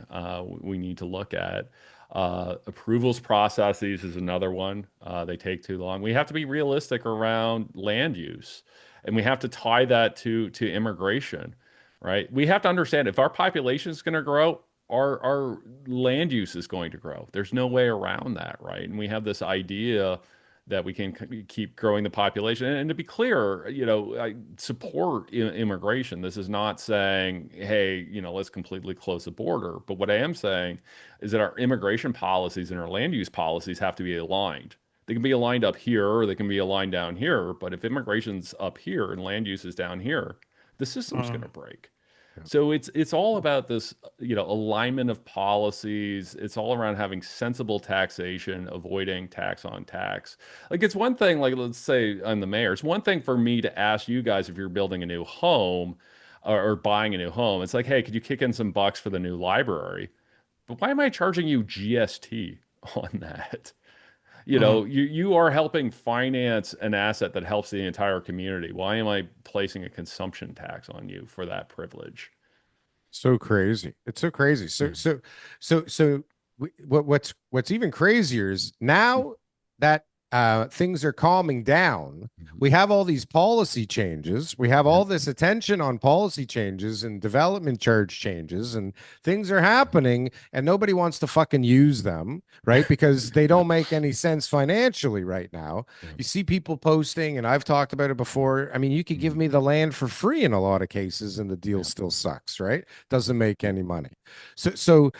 we need to look at. Approvals processes is another one. They take too long. We have to be realistic around land use, and we have to tie that to immigration, right? We have to understand if our population is going to grow, our land use is going to grow. There's no way around that, right? And we have this idea that we can keep growing the population. And to be clear, I support immigration. This is not saying, hey, let's completely close the border. But what I am saying is that our immigration policies and our land use policies have to be aligned. They can be aligned up here or they can be aligned down here. But if immigration's up here and land use is down here, the system's going to break. So it's all about this, alignment of policies. It's all around having sensible taxation, avoiding tax on tax. Like it's one thing, like let's say I'm the mayor. It's one thing for me to ask you guys if you're building a new home or buying a new home. It's like, hey, could you kick in some bucks for the new library? But why am I charging you GST on that? You are helping finance an asset that helps the entire community. Why am I placing a consumption tax on you for that privilege? So crazy. It's so crazy. What's even crazier is now that things are calming down, we have all these policy changes. We have all this attention on policy changes and development charge changes, and things are happening, and nobody wants to fucking use them, right? Because they don't make any sense financially right now. You see people posting, and I've talked about it before. I mean, you could give me the land for free in a lot of cases, and the deal still sucks, right? Doesn't make any money. So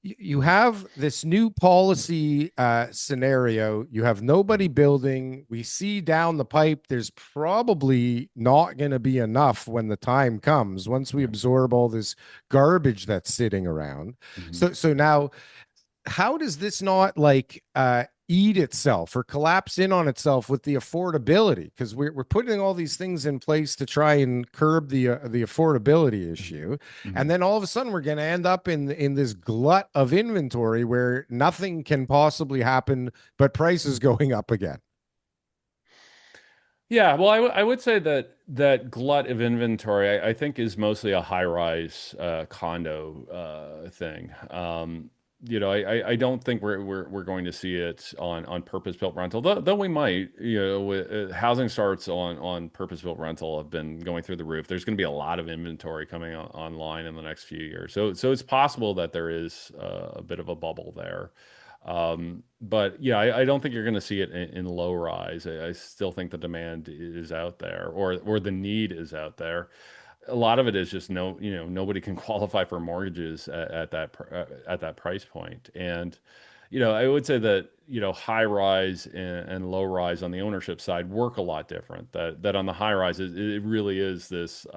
you have this new policy scenario. You have nobody building. We see down the pipe, there's probably not going to be enough when the time comes, once we absorb all this garbage that's sitting around. So now, how does this not eat itself or collapse in on itself with the affordability? Because we're putting all these things in place to try and curb the affordability issue, and then all of a sudden we're going to end up in this glut of inventory where nothing can possibly happen but prices going up again. Yeah, well, I would say that glut of inventory, I think, is mostly a high-rise condo thing. I don't think we're going to see it on purpose-built rental, though we might. Housing starts on purpose-built rental have been going through the roof. There's going to be a lot of inventory coming online in the next few years, so it's possible that there is a bit of a bubble there. But yeah, I don't think you're going to see it in low rise. I still think the demand is out there, or the need is out there. A lot of it is just nobody can qualify for mortgages at that price point. And I would say that high rise and low rise on the ownership side work a lot different. That on the high rise it really is this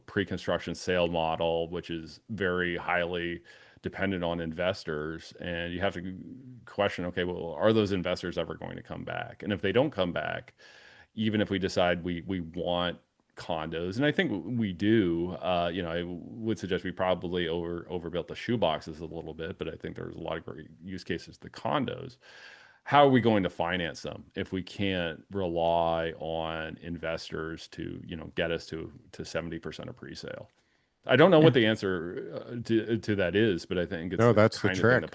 pre-construction sale model, which is very highly dependent on investors, and you have to question, okay, well, are those investors ever going to come back? And if they don't come back, even if we decide we want condos, and I think we do, I would suggest we probably overbuilt the shoeboxes a little bit, but I think there's a lot of great use cases to condos. How are we going to finance them if we can't rely on investors to get us to 70% of pre-sale? I don't know what the answer to that is, but I think it's that's the kind of trick. thing the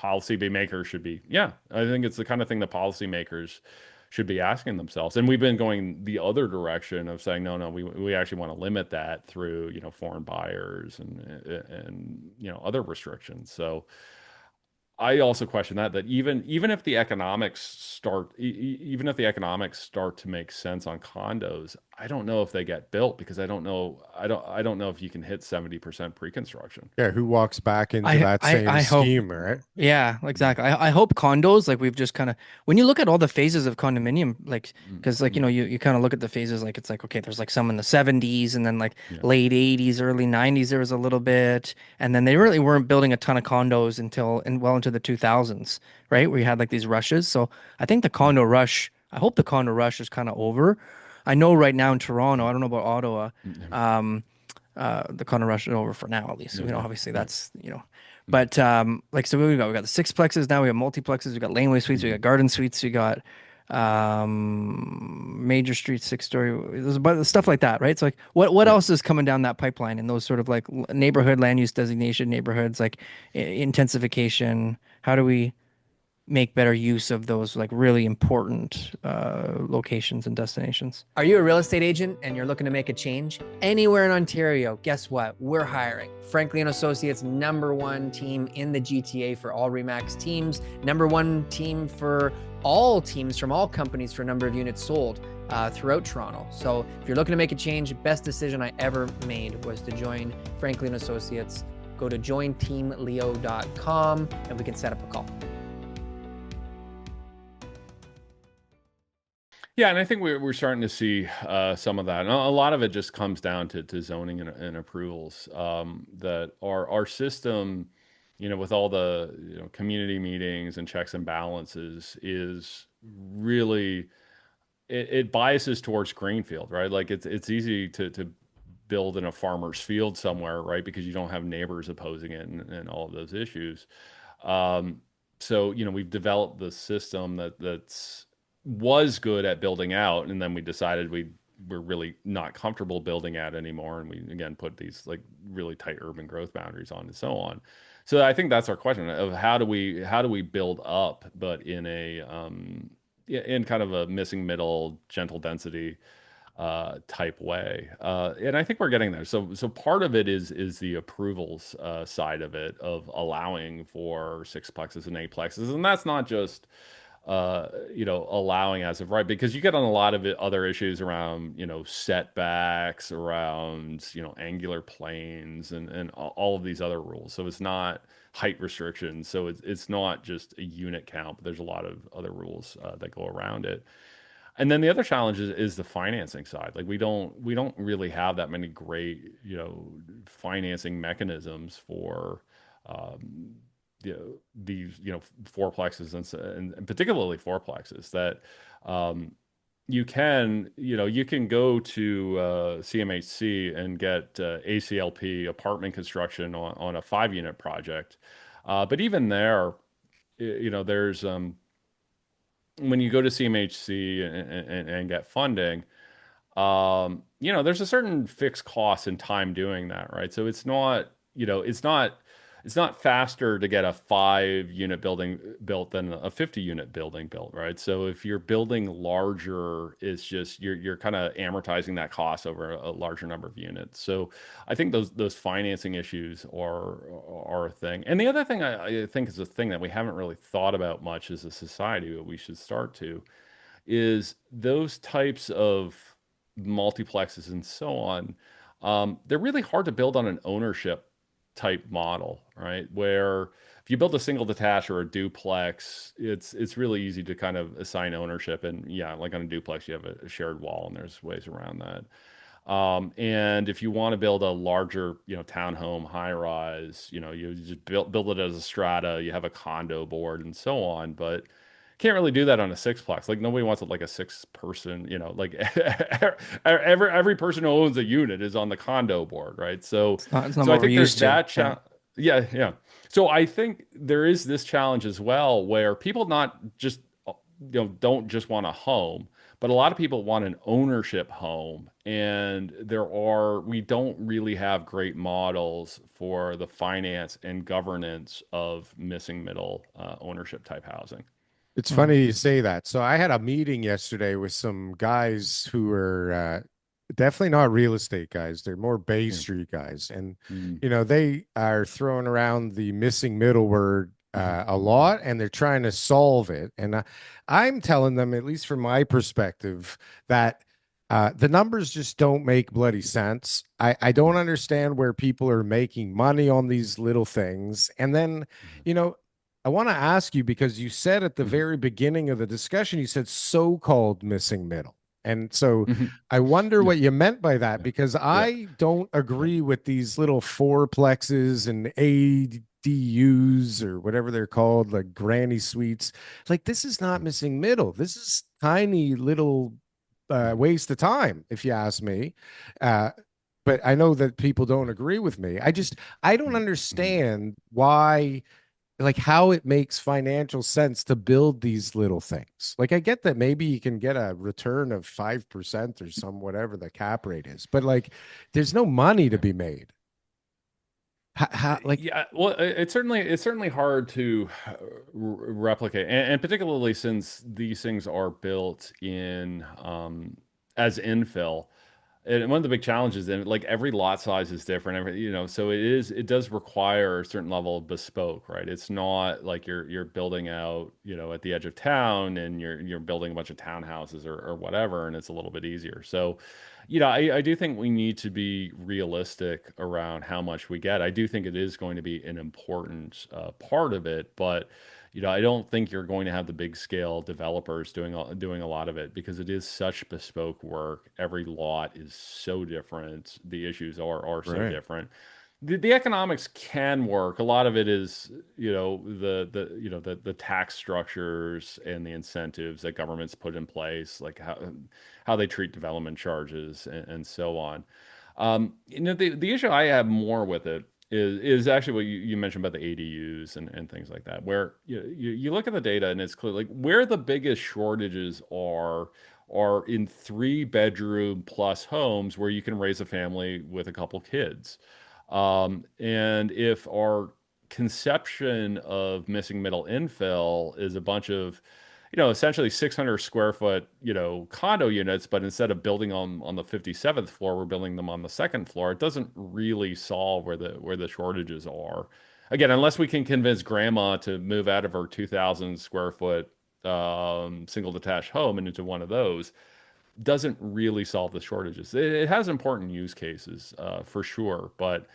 policymakers should be. Yeah, I think it's the kind of thing the policymakers should be asking themselves. And we've been going the other direction of saying, no, we actually want to limit that through foreign buyers and other restrictions. So I also question that even if the economics start to make sense on condos, I don't know if they get built, because I don't know if you can hit 70% pre-construction. Yeah, who walks back into I that same I hope. scheme, right? Yeah, exactly. I hope condos, like we've just kind of, when you look at all the phases of condominium, like, because you kind of look at the phases, like it's like, okay, there's like some in the 70s, and then like late 80s, early 90s, there was a little bit, and then they really weren't building a ton of condos until well into the 2000s, right? Where you had like these rushes. So I think I hope the condo rush is kind of over. I know right now in Toronto, I don't know about Ottawa, the kind of rush it over for now, at least. Okay. Obviously Yeah. that's, but like, so we got the sixplexes now, we got multiplexes, we got laneway suites, we got garden suites, we got major street 6-story, there's a bunch of stuff like that, right? It's like, what Yeah. else is coming down that pipeline in those sort of like neighborhood land use designation neighborhoods, like intensification? How do we make better use of those like really important locations and destinations? Are you a real estate agent and you're looking to make a change anywhere in Ontario? Guess what? We're hiring. Frankly and Associates, #1 team in the GTA for all Remax teams, #1 team for all teams from all companies for number of units sold throughout Toronto. So if you're looking to make a change, best decision I ever made was to join Frankly and Associates. Go to jointeamleo.com and we can set up a call. Yeah, and I think we're starting to see some of that, and a lot of it just comes down to zoning and approvals. That our system, with all the community meetings and checks and balances, is really it biases towards greenfield, right? Like it's easy to build in a farmer's field somewhere, right? Because you don't have neighbors opposing it and all of those issues. Um, so we've developed the system that's was good at building out, and then we decided we're really not comfortable building out anymore, and we again put these like really tight urban growth boundaries on and so on. So I think that's our question of how do we build up, but in a in kind of a missing middle, gentle density type way. And I think we're getting there. So part of it is the approvals side of it, of allowing for sixplexes and eightplexes, and that's not just allowing as of right, because you get on a lot of other issues around, setbacks, around, angular planes and all of these other rules. So it's not height restrictions. So it's not just a unit count, but there's a lot of other rules that go around it. And then the other challenge is the financing side. Like we don't really have that many great, financing mechanisms for these fourplexes and particularly fourplexes that you can go to CMHC and get ACLP apartment construction on a 5-unit project, but even there, there's when you go to CMHC and get funding, there's a certain fixed cost and time doing that, right? So it's not faster to get a 5-unit building built than a 50-unit building built, right? So if you're building larger, it's just you're kind of amortizing that cost over a larger number of units. So I think those financing issues are a thing. And the other thing I think is a thing that we haven't really thought about much as a society, but we should start to, is those types of multiplexes and so on. They're really hard to build on an ownership type model, right? Where if you build a single detached or a duplex, it's really easy to kind of assign ownership. And yeah, like on a duplex, you have a shared wall, and there's ways around that. And if you want to build a larger, townhome, high rise, you just build it as a strata. You have a condo board and so on, but can't really do that on a sixplex. Like nobody wants it like a 6-person, like every person who owns a unit is on the condo board, right? So It's not so I what we're think there's used to. that challenge. Yeah, yeah. So I think there is this challenge as well, where people not just don't just want a home, but a lot of people want an ownership home, and we don't really have great models for the finance and governance of missing middle ownership type housing. It's funny you say that. So I had a meeting yesterday with some guys who are definitely not real estate guys. They're more Bay Yeah. Street guys. And, Mm. they are throwing around the missing middle word a lot, and they're trying to solve it. And I'm telling them, at least from my perspective, that the numbers just don't make bloody sense. I don't understand where people are making money on these little things. And then, you know, I want to ask you, because you said at the Mhm. very beginning of the discussion, you said so-called missing middle. And so Mhm. I wonder Yeah. what you meant by that, Yeah. because Yeah. I don't agree with these little fourplexes and ADUs or whatever they're called, like granny suites. Like, this is not missing middle. This is tiny little waste of time, if you ask me. Uh, but I know that people don't agree with me. I don't understand why, like, how it makes financial sense to build these little things. Like, I get that maybe you can get a return of 5% or some whatever the cap rate is, but like, there's no money to be made. Like, Yeah, well, it's certainly hard to replicate, and particularly since these things are built in as infill. And one of the big challenges, and like every lot size is different, so it does require a certain level of bespoke, right? It's not like you're building out, at the edge of town and you're building a bunch of townhouses or whatever, and it's a little bit easier. So, I do think we need to be realistic around how much we get. I do think it is going to be an important part of it, but I don't think you're going to have the big scale developers doing a lot of it because it is such bespoke work. Every lot is so different. The issues are so right. different. The economics can work. A lot of it is, the tax structures and the incentives that governments put in place, like how they treat development charges and so on. The issue I have more with it is actually what you mentioned about the ADUs and things like that, where you look at the data and it's clear like where the biggest shortages are in 3 bedroom plus homes where you can raise a family with a couple kids. And if our conception of missing middle infill is a bunch of, essentially 600 square foot, condo units, but instead of building on the 57th floor, we're building them on the second floor, it doesn't really solve where the shortages are. Again, unless we can convince grandma to move out of her 2,000 square foot single detached home and into one of those, doesn't really solve the shortages. It has important use cases for sure, but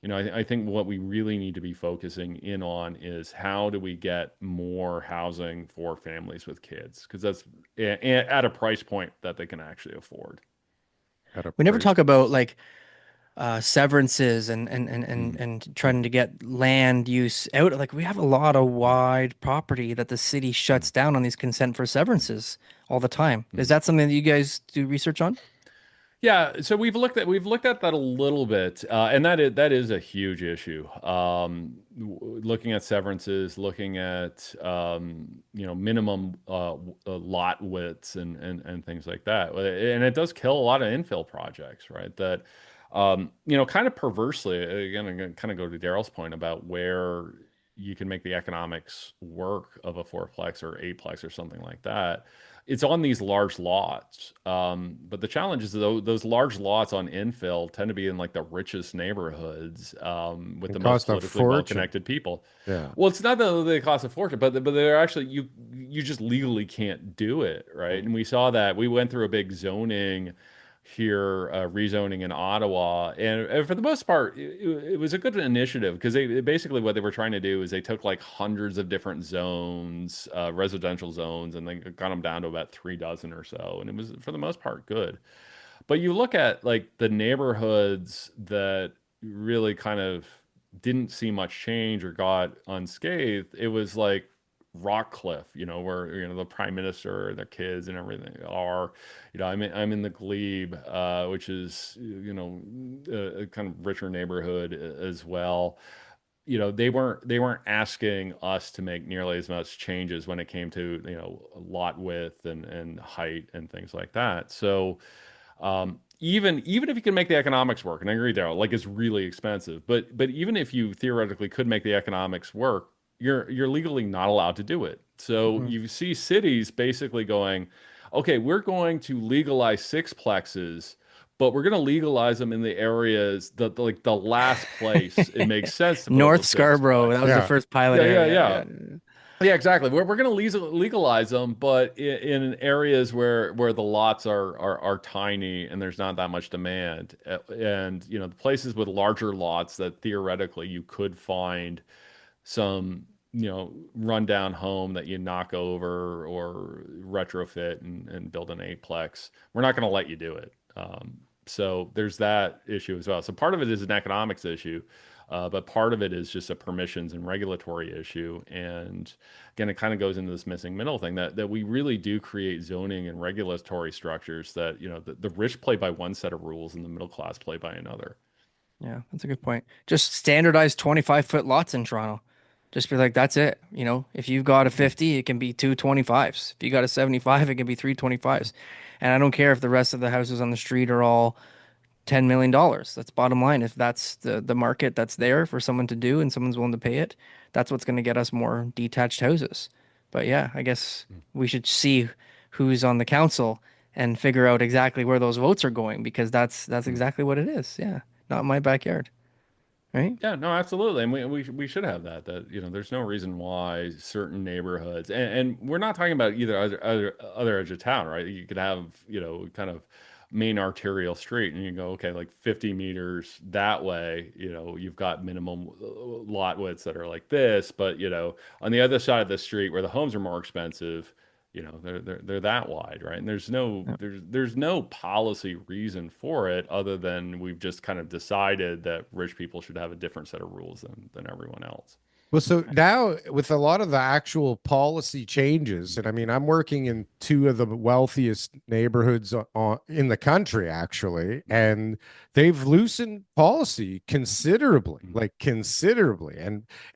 I think what we really need to be focusing in on is how do we get more housing for families with kids because that's at a price point that they can actually afford. At a We never price. talk about like severances Mm. and trying to get land use out. Like we have a lot of wide property that the city Mm, shuts down on these consent for mm, severances all the time. Is mm. that something that you guys do research on? Yeah, so we've looked at that a little bit, and that is a huge issue. Looking at severances, looking at minimum lot widths and things like that, and it does kill a lot of infill projects, right? That kind of perversely, again, I'm going to kind of go to Darryl's point about where you can make the economics work of a fourplex or eightplex or something like that. It's on these large lots. But the challenge is though those large lots on infill tend to be in like the richest neighborhoods with It the most cost a politically fortune. well-connected people. Yeah. Well, it's not that they cost a fortune, but they're actually you just legally can't do it, right? Mm. And we saw that we went through a big zoning here, rezoning in Ottawa, and for the most part, it was a good initiative because they basically what they were trying to do is they took like hundreds of different zones, residential zones, and they got them down to about 3 dozen or so, and it was for the most part good. But you look at like the neighborhoods that really kind of didn't see much change or got unscathed, it was like Rockcliffe, where the prime minister and their kids and everything are. I'm in the Glebe, which is a kind of richer neighborhood as well. They weren't asking us to make nearly as much changes when it came to lot width and height and things like that. So even if you can make the economics work, and I agree, Darryl, like it's really expensive, but even if you theoretically could make the economics work, you're legally not allowed to do it. So Mhm. you see cities basically going, okay, we're going to legalize sixplexes, but we're going to legalize them in the areas that like the last place it makes sense to build a North Scarborough, that was sixplex. the Yeah. first pilot Yeah, yeah, area. yeah. Yeah. Yeah, exactly. We're going to legalize them, but in areas where the lots are tiny and there's not that much demand, and the places with larger lots that theoretically you could find some rundown home that you knock over or retrofit and build an eightplex. We're not going to let you do it. So there's that issue as well. So part of it is an economics issue. But part of it is just a permissions and regulatory issue. And again, it kind of goes into this missing middle thing that we really do create zoning and regulatory structures that, the rich play by one set of rules and the middle class play by another. Yeah, that's a good point. Just standardize 25-foot lots in Toronto. Just be like, that's it. If you've got a 50, it can be two 25s. If you got a 75, it can be three 25s. And I don't care if the rest of the houses on the street are all $10 million. That's bottom line. If that's the market that's there for someone to do and someone's willing to pay it, that's what's going to get us more detached houses. But yeah, I guess we should see who's on the council and figure out exactly where those votes are going, because that's exactly what it is. Yeah, not in my backyard, right? Yeah, no, absolutely. And we should have that, there's no reason why certain neighborhoods, and we're not talking about either other edge of town, right? You could have, kind of main arterial street and you go, okay, like 50 meters that way, you've got minimum lot widths that are like this, but on the other side of the street where the homes are more expensive, they're that wide, right? And Yeah. there's no policy reason for it other than we've just kind of decided that rich people should have a different set of rules than everyone else. Well, so now with a lot of the actual policy changes, and I mean, I'm working in two of the wealthiest neighborhoods in the country, actually, and they've loosened policy considerably, like considerably,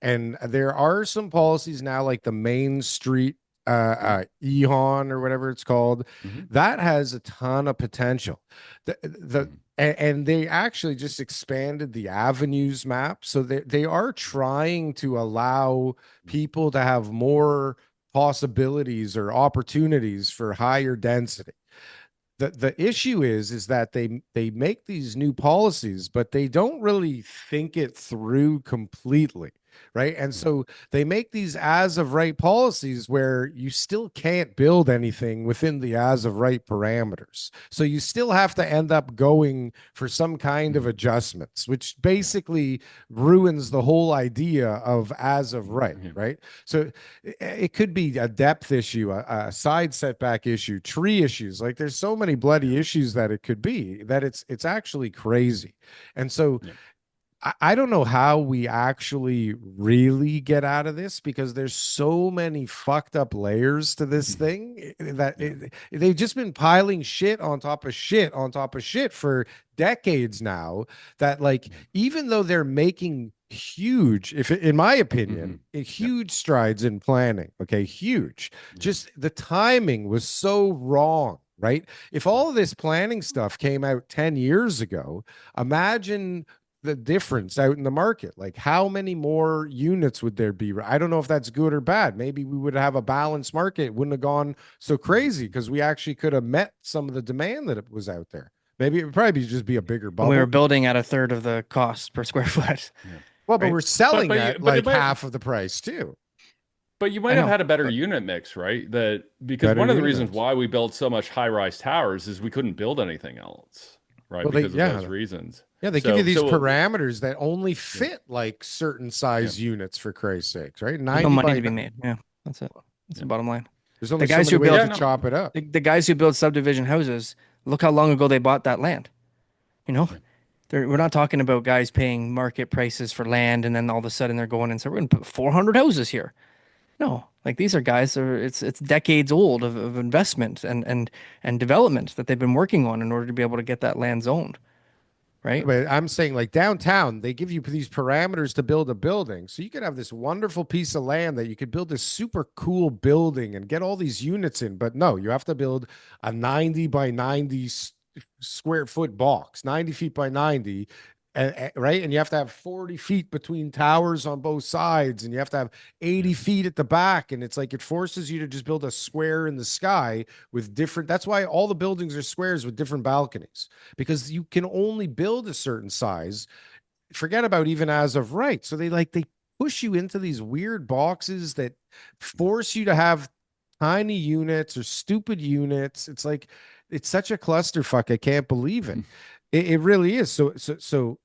and there are some policies now, like the Main Street EHON or whatever it's called, that has a ton of potential. The and they actually just expanded the avenues map, so they are trying to allow people to have more possibilities or opportunities for higher density. The issue is that they make these new policies, but they don't really think it through completely, right? And so they make these as of right policies where you still can't build anything within the as of right parameters. So you still have to end up going for some kind of adjustments, which basically ruins the whole idea of as of right, right? So it could be a depth issue, a side setback issue, tree issues. Like there's so many bloody issues that it could be that it's actually crazy. And so I don't know how we actually really get out of this, because there's so many fucked up layers to this thing that they've just been piling shit on top of shit on top of shit for decades now, that like even though they're making huge, if in my opinion, huge strides in planning, okay, huge, just the timing was so wrong, right? If all of this planning stuff came out 10 years ago, imagine the difference out in the market. Like how many more units would there be? I don't know if that's good or bad. Maybe we would have a balanced market. It wouldn't have gone so crazy because we actually could have met some of the demand that it was out there. Maybe it would probably just be a bigger bubble. We were building at a third of the cost per square foot. Well, but we're selling but like half of the price too. But you might have had a better unit mix, right? Because one of the reasons why we built so much high-rise towers is we couldn't build anything else, right? Well, because of those reasons. Yeah, they give you these parameters that only fit like certain size units, for Christ's sakes, right? 90 no money to be made. Yeah, that's it. That's the bottom line. There's only so many ways to chop it up. The guys who build subdivision houses, look how long ago they bought that land. We're not talking about guys paying market prices for land and then all of a sudden they're going and say, we're going to put 400 houses here. No, like these are guys, it's decades old of investment and development that they've been working on in order to be able to get that land zoned. Right. But I'm saying like downtown, they give you these parameters to build a building. So you could have this wonderful piece of land that you could build this super cool building and get all these units in. But no, you have to build a 90 by 90 square foot box, 90 feet by 90. Right. And you have to have 40 feet between towers on both sides, and you have to have 80 feet at the back. And it's like it forces you to just build a square in the sky with different. That's why all the buildings are squares with different balconies, because you can only build a certain size. Forget about even as of right. So they push you into these weird boxes that force you to have tiny units or stupid units. It's like it's such a clusterfuck. I can't believe it. It really is. So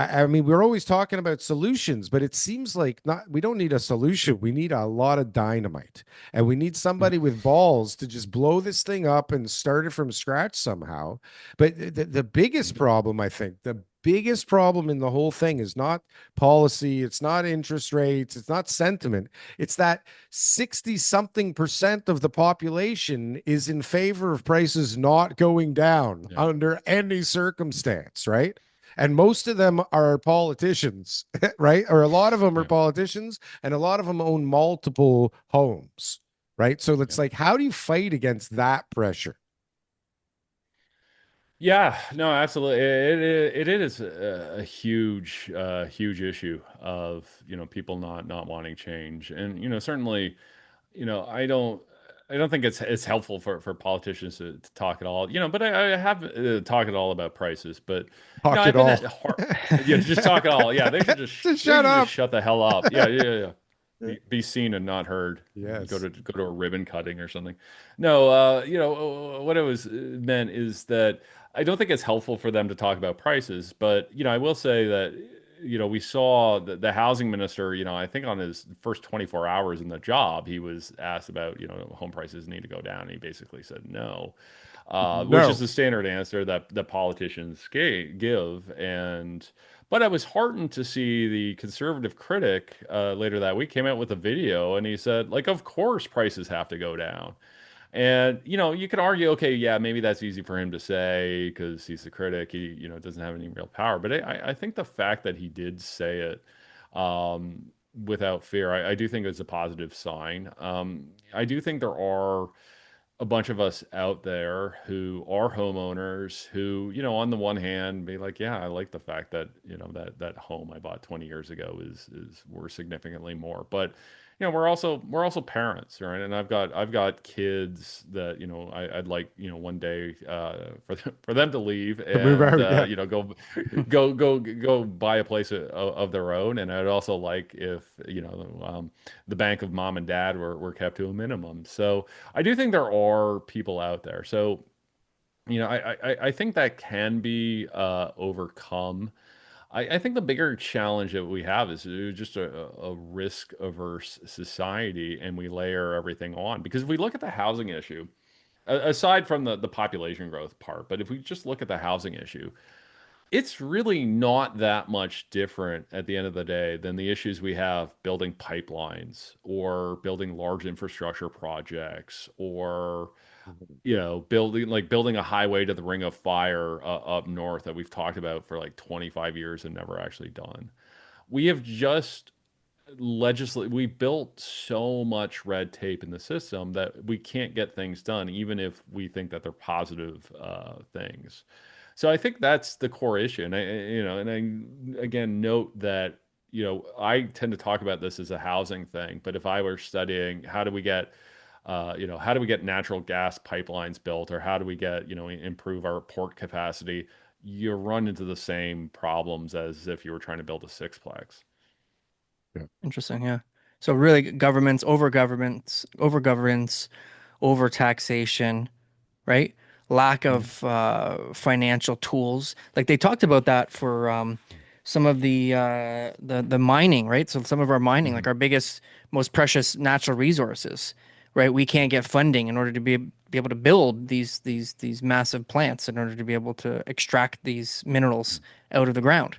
I mean, we're always talking about solutions, but it seems like we don't need a solution. We need a lot of dynamite, and we need somebody with balls to just blow this thing up and start it from scratch somehow. But the biggest problem, I think, the biggest problem in the whole thing is not policy, it's not interest rates, it's not sentiment. It's that 60 something percent of the population is in favor of prices not going down Yeah. under any circumstance, right? And most of them are politicians, right? Or a lot of them are Yeah. politicians, and a lot of them own multiple homes, right? So it's Yeah. like, how do you fight against that pressure? Yeah, no, absolutely. It is a huge huge issue of, people not wanting change. And, certainly, I don't think it's helpful for politicians to talk at all. But I have talked at all about prices, but Talk I've it been all. at heart, yeah, just talk at all. Yeah, Just they shut should just up. shut the hell up. Yeah, yeah, yeah. Be seen and not heard. Yes. Go to a ribbon cutting or something. No, what it was meant is that I don't think it's helpful for them to talk about prices, but I will say that we saw the housing minister, I think on his first 24 hours in the job, he was asked about, home prices need to go down. And he basically said no, which is No. the standard answer that politicians give. But I was heartened to see the conservative critic later that week came out with a video and he said, like, of course prices have to go down. And you could argue, okay, yeah, maybe that's easy for him to say because he's the critic. He, doesn't have any real power. But I think the fact that he did say it without fear, I do think is a positive sign. I do think there are a bunch of us out there who are homeowners who, on the one hand, be like, yeah, I like the fact that, that home I bought 20 years ago is worth significantly more. But, we're also parents, right? And I've got kids that, I'd like, one day for them to leave To move and out, yeah. go buy a place of their own. And I'd also like if, the bank of mom and dad were kept to a minimum. So I do think there are people out there. So, I think that can be overcome. I think the bigger challenge that we have is just a risk averse society, and we layer everything on. Because if we look at the housing issue, aside from the population growth part, but if we just look at the housing issue, it's really not that much different at the end of the day than the issues we have building pipelines or building large infrastructure projects or building a highway to the Ring of Fire up north that we've talked about for like 25 years and never actually done. We have just we built so much red tape in the system that we can't get things done, even if we think that they're positive things. So I think that's the core issue. And I again note that, I tend to talk about this as a housing thing, but if I were studying how do we get natural gas pipelines built, or how do we get, improve our port capacity, you run into the same problems as if you were trying to build a sixplex. Yeah. Interesting, yeah. So really governments, over governance, over taxation, right? Lack Mhm. of financial tools. Like they talked about that for some of the mining, right? So some of our mining, like Mhm. our biggest, most precious natural resources, right? We can't get funding in order to be able to build these massive plants in order to be able to extract these minerals out of the ground.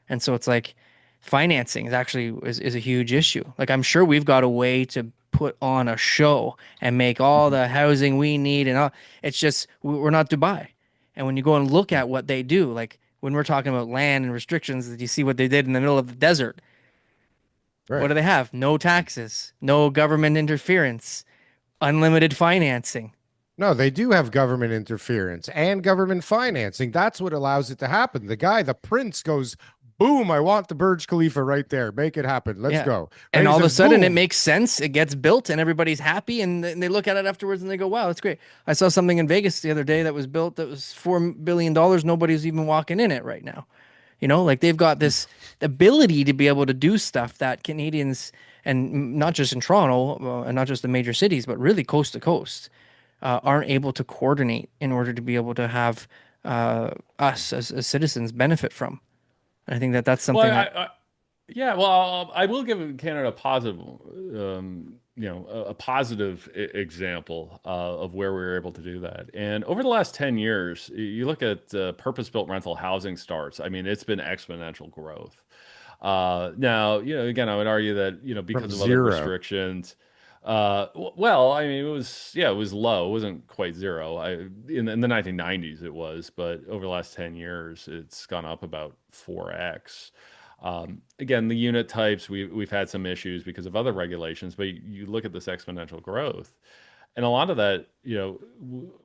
And so it's like financing is a huge issue. Like I'm sure we've got a way to put on a show and make all the housing we need and all. It's just we're not Dubai. And when you go and look at what they do, like when we're talking about land and restrictions, did you see what they did in the middle of the desert? What Right. do they have? No taxes, no government interference, unlimited financing. No, they do have government interference and government financing. That's what allows it to happen. The guy, the prince, goes, boom, I want the Burj Khalifa right there. Make it happen. Let's Yeah. go. Right? And He all of a says, sudden it boom. makes sense. It gets built and everybody's happy and they look at it afterwards and they go, wow, that's great. I saw something in Vegas the other day that was built that was $4 billion. Nobody's even walking in it right now. Like they've got this ability to be able to do stuff that Canadians, and not just in Toronto and not just the major cities, but really coast to coast, aren't able to coordinate in order to be able to have us as citizens benefit from. And I think that that's Well, something that yeah, well, I will give Canada a positive a positive example of where we were able to do that. And over the last 10 years, you look at purpose-built rental housing starts. I mean, it's been exponential growth. Now, again, I would argue that, from because of other zero. restrictions, well, I mean, it was low. It wasn't quite zero. In the 1990s it was, but over the last 10 years, it's gone up about 4x. Again, the unit types, we've had some issues because of other regulations, but you look at this exponential growth. And a lot of that,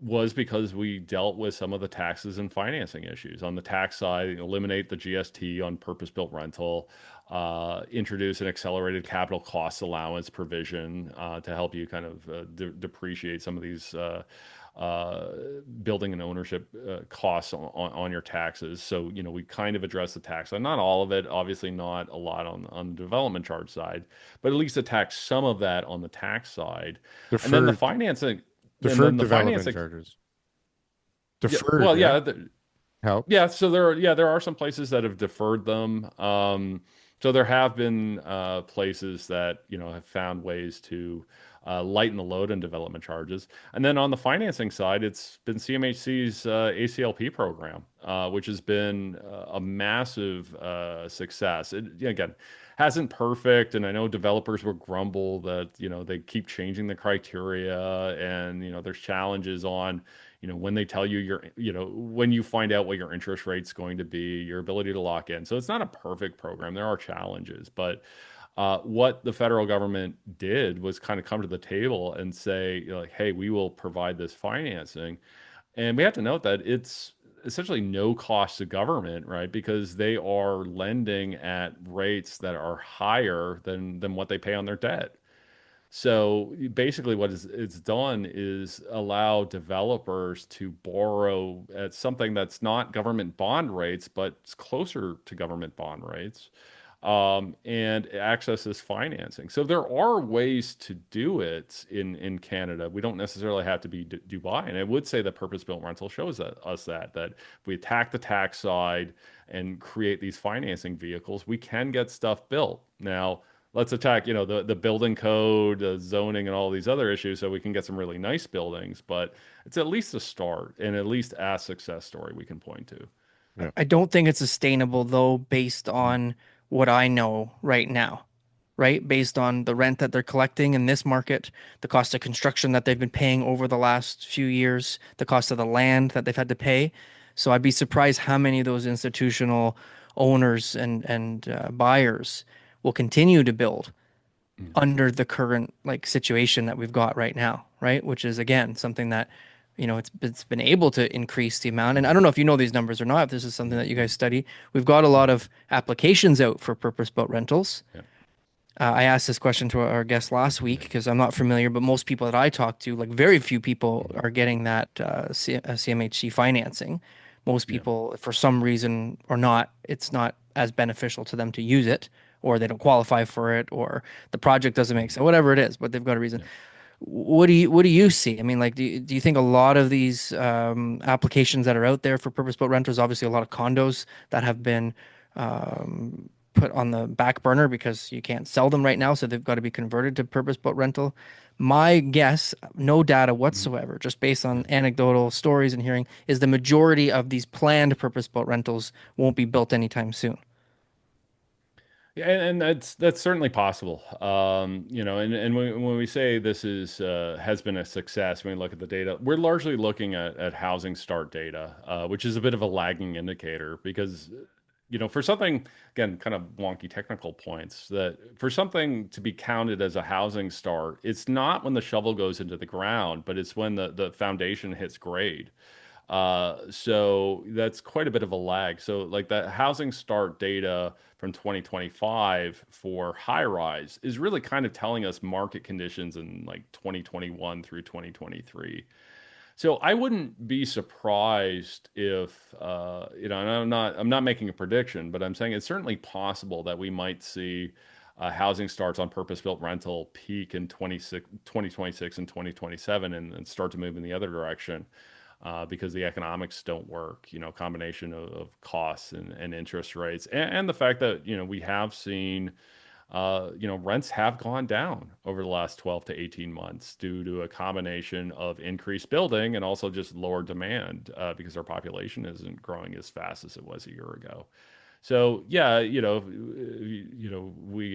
was because we dealt with some of the taxes and financing issues. On the tax side, eliminate the GST on purpose-built rental, introduce an accelerated capital cost allowance provision to help you kind of depreciate some of these building and ownership costs on your taxes. So, we kind of address the tax side, not all of it, obviously not a lot on the development charge side, but at least attack some of that on the tax side. And then the Deferred financing, and then deferred the development financing, charges. yeah, Deferred, well, yeah, yeah, helps. yeah, so there are some places that have deferred them. So there have been places that have found ways to lighten the load and development charges. And then on the financing side, it's been CMHC's ACLP program, which has been a massive success. It, again, hasn't perfect, and I know developers will grumble that they keep changing the criteria, and there's challenges on when they tell you when you find out what your interest rate's going to be, your ability to lock in. So it's not a perfect program. There are challenges, but what the federal government did was kind of come to the table and say, like, hey, we will provide this financing. And we have to note that it's essentially no cost to government, right? Because they are lending at rates that are higher than what they pay on their debt. So basically, it's done is allow developers to borrow at something that's not government bond rates, but it's closer to government bond rates, and access this financing. So there are ways to do it in Canada. We don't necessarily have to be Dubai. And I would say the purpose-built rental shows that if we attack the tax side and create these financing vehicles, we can get stuff built. Now, let's attack, the building code, the zoning, and all these other issues so we can get some really nice buildings. But it's at least a start and at least a success story we can point to. Yeah. I don't think it's sustainable though, based on what I know right now, right? Based on the rent that they're collecting in this market, the cost of construction that they've been paying over the last few years, the cost of the land that they've had to pay. So I'd be surprised how many of those institutional owners and buyers will continue to build Mm. under the current like situation that we've got right now, right? Which is again something that it's been able to increase the amount. And I don't know if you know these numbers or not, if this is something that you guys study. We've got a lot of applications out for purpose-built rentals. Yeah. I asked this question to our guest last week because I'm not familiar, but most people that I talk to, like very few people are getting that CMHC financing. Most Yeah. people, for some reason or not, it's not as beneficial to them to use it, or they don't qualify for it, or the project doesn't make sense, whatever it is, but they've got a reason. Yeah. What do you see? I mean, like, do you think a lot of these applications that are out there for purpose-built renters, obviously a lot of condos that have been put on the back burner because you can't sell them right now, so they've got to be converted to purpose-built rental. My guess, no data whatsoever, just based on anecdotal stories and hearing, is the majority of these planned purpose-built rentals won't be built anytime soon. Yeah, and that's certainly possible. And when we say this is has been a success, when we look at the data, we're largely looking at housing start data, which is a bit of a lagging indicator because, for something, again, kind of wonky technical points, that for something to be counted as a housing start, it's not when the shovel goes into the ground, but it's when the foundation hits grade. So that's quite a bit of a lag. So like that housing start data from 2025 for high rise is really kind of telling us market conditions in like 2021 through 2023. So I wouldn't be surprised if, and I'm not making a prediction, but I'm saying it's certainly possible that we might see housing starts on purpose-built rental peak in 2026 and 2027 and start to move in the other direction because the economics don't work, combination of costs and interest rates and the fact that, we have seen rents have gone down over the last 12 to 18 months due to a combination of increased building and also just lower demand because our population isn't growing as fast as it was a year ago. So yeah, we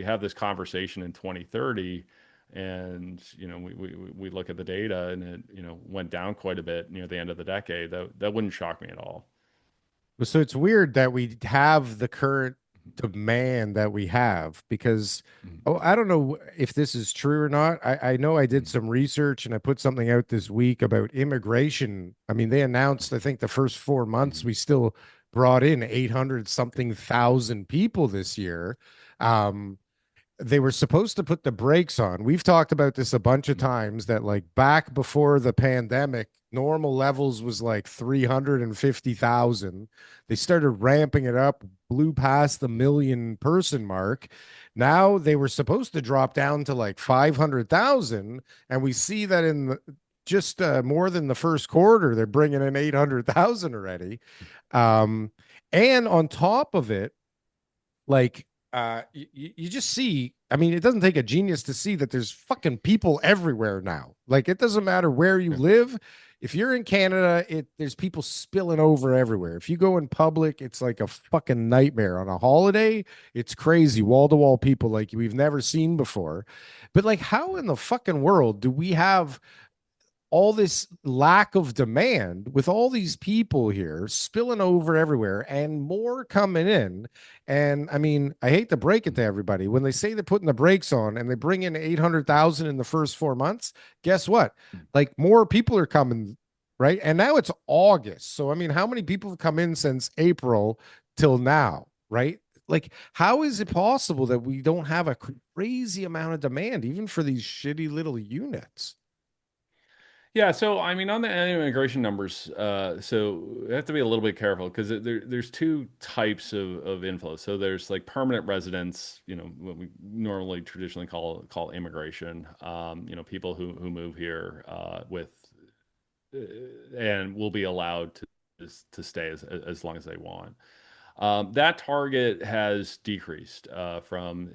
have this conversation in 2030, and we look at the data, and it went down quite a bit near the end of the decade. That wouldn't shock me at all. So it's weird that we have the current demand that we have because, Mhm. oh, I don't know if this is true or not. I know I did Mhm. some research and I put something out this week about immigration. I mean, they announced, I think the first 4 months, Mhm. we still brought in 800 something thousand people this year. Um, they were supposed to put the brakes on. We've talked about this a bunch of Mhm. times that like back before the pandemic, normal levels was like 350,000. They started ramping it up, blew past the million person mark. Now they were supposed to drop down to like 500,000. And we see that in just more than the first quarter, they're bringing in 800,000 already. Um, and on top of it, like you just see, I mean, it doesn't take a genius to see that there's fucking people everywhere now. Like it doesn't matter where you Yeah. live. If you're in Canada, there's people spilling over everywhere. If you go in public, it's like a fucking nightmare. On a holiday, it's crazy, wall to wall people like we've never seen before. But like, how in the fucking world do we have all this lack of demand with all these people here spilling over everywhere and more coming in? And I mean, I hate to break it to everybody. When they say they're putting the brakes on and they bring in 800,000 in the first 4 months, guess what? Like more people are coming, right? And now it's August. So, I mean, how many people have come in since April till now, right? Like, how is it possible that we don't have a crazy amount of demand, even for these shitty little units? Yeah, so I mean, on the immigration numbers, so we have to be a little bit careful because there's two types of inflow. So there's like permanent residents, what we normally traditionally call immigration. People who move here with and will be allowed to stay as long as they want. That target has decreased from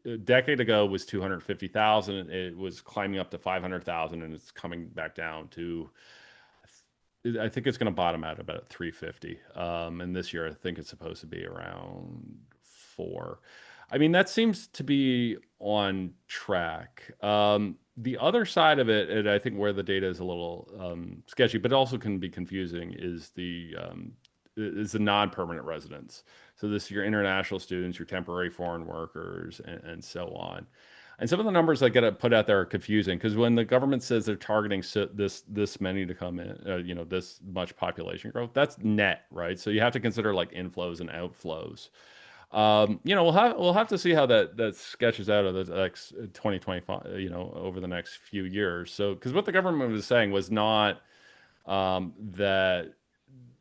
a decade ago was 250,000. It was climbing up to 500,000, and it's coming back down to. I think it's going to bottom out about at 350. And this year, I think it's supposed to be around four. I mean, that seems to be on track. The other side of it, and I think where the data is a little sketchy, but also can be confusing, is the non-permanent residents. So this is your international students, your temporary foreign workers, and so on. And some of the numbers that get put out there are confusing because when the government says they're targeting this many to come in, this much population growth, that's net, right? So you have to consider like inflows and outflows. We'll have to see how that sketches out of the next 2025, over the next few years. So because what the government was saying was not that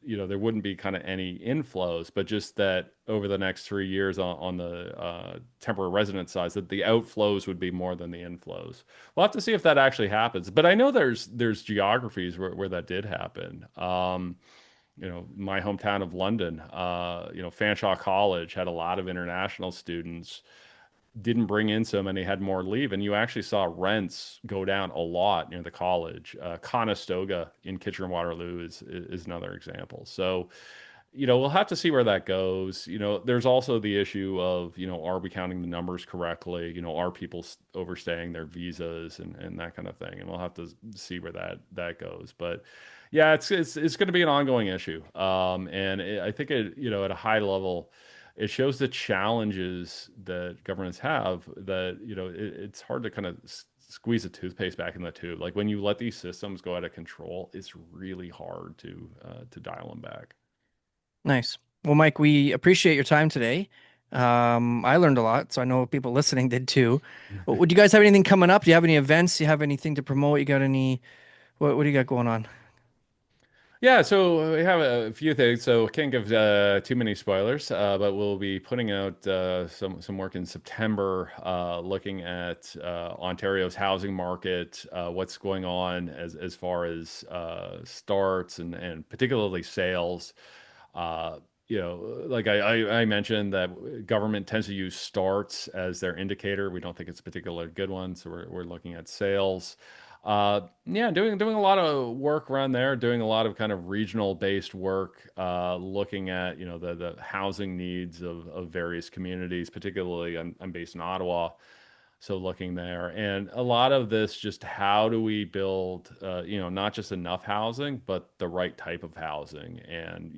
there wouldn't be kind of any inflows, but just that over the next 3 years on the temporary resident side, that the outflows would be more than the inflows. We'll have to see if that actually happens. But I know there's geographies where that did happen. My hometown of London, Fanshawe College had a lot of international students, didn't bring in so many, had more leave, and you actually saw rents go down a lot near the college. Conestoga in Kitchener-Waterloo is another example. So, we'll have to see where that goes. There's also the issue of, are we counting the numbers correctly? Are people overstaying their visas and that kind of thing? And we'll have to see where that goes. But yeah, it's going to be an ongoing issue. And I think at a high level, it shows the challenges that governments have that, it's hard to kind of squeeze the toothpaste back in the tube. Like when you let these systems go out of control, it's really hard to dial them back. Nice. Well, Mike, we appreciate your time today. I learned a lot, so I know people listening did too. Would you guys have anything coming up? Do you have any events? Do you have anything to promote? You got any? What do you got going on? Yeah, so we have a few things. So can't give too many spoilers, but we'll be putting out some work in September, looking at Ontario's housing market, what's going on as far as starts and particularly sales. like I mentioned that government tends to use starts as their indicator. We don't think it's a particularly good one, so we're looking at sales. Yeah, doing a lot of work around there, doing a lot of kind of regional based work, looking at the housing needs of various communities. Particularly, I'm based in Ottawa, so looking there, and a lot of this just how do we build, not just enough housing, but the right type of housing, and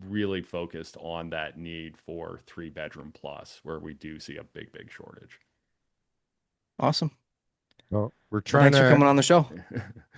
really focused on that need for 3 bedroom plus, where we do see a big shortage. Awesome. Well, we're Well, trying thanks for to, coming on the show.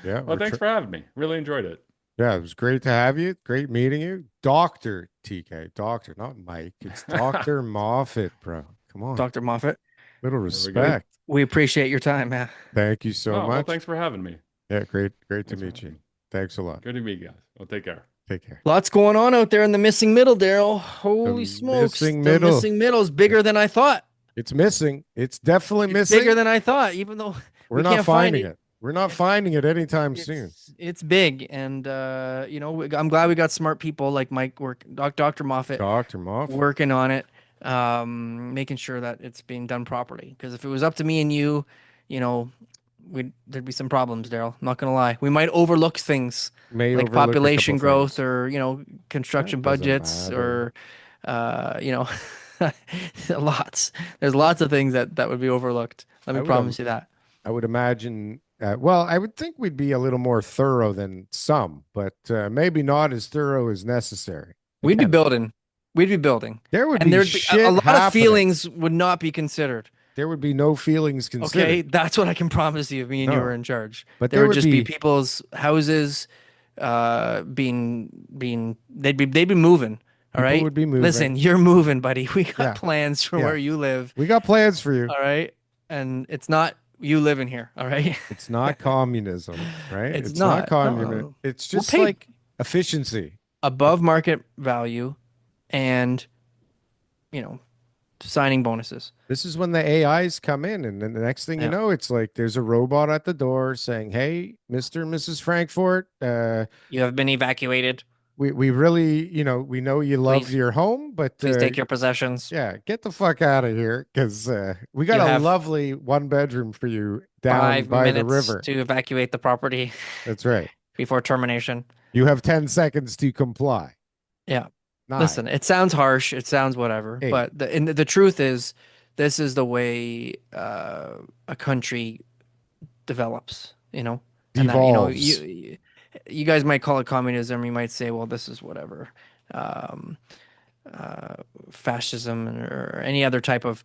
yeah, Well, thanks for having me. Really enjoyed it. yeah, it was great to have you. Great meeting you. Dr. TK, doctor, not Mike. It's Dr. Moffett, bro. Come on. Dr. Moffett. Little There we go. respect. We appreciate your time, man. Thank you so Oh, well, much. thanks for having me. Yeah, great to Thanks for meet you. having me. Thanks a lot. Good to meet you guys. Well, take care. Take care. Lots going on out there in the missing middle, Darryl. Holy smokes. missing The middle. missing middle is bigger than I thought. It's missing. It's definitely It's missing. bigger than I thought, even though We're we not can't find finding it. it. We're not finding it anytime soon. It's big, and I'm glad we got smart people like Mike, Dr. Moffat, Dr. Moffett. working on it, making sure that it's being done properly. Because if it was up to me and you, there'd be some problems, Darryl. I'm not gonna lie. We might overlook things May like overlook a population couple growth, things. or construction That doesn't budgets, matter. or lots. There's lots of things that would be overlooked. Let I me would, promise you that. I would imagine, well, I would think we'd be a little more thorough than some, but maybe not as thorough as necessary. We'd be Again, building. We'd be building. there would And be there'd be shit a lot happening. of feelings would not be considered. There would be no feelings considered. Okay, that's what I can promise you if me and you No. were in charge. But there there would would just be be- people's houses being they'd be moving. All People right. would be moving. Listen, you're moving, buddy. We got Yeah. plans for Yeah. where you live. We got plans for you. All right. And it's not you living here. All right. It's not communism, right? It's not not. communism. No. It's We'll just pay- like efficiency. Above market value and signing bonuses. This is when the AIs come in, and then the next thing you Yeah. know, it's like there's a robot at the door saying, "Hey, Mr. and Mrs. Frankfort, You have been evacuated. we really, we know you love Please- your home, but Please take your possessions. yeah, get the fuck out of here, because we got You a have lovely 1 bedroom for you down 5 by the minutes river." to evacuate the property That's right. before termination. You have 10 seconds to comply. Yeah. 9. Listen, it sounds harsh. It sounds whatever. 8. But the truth is, this is the way a country develops, And that, Devolves. you guys might call it communism. You might say, well, this is whatever. Fascism or any other type of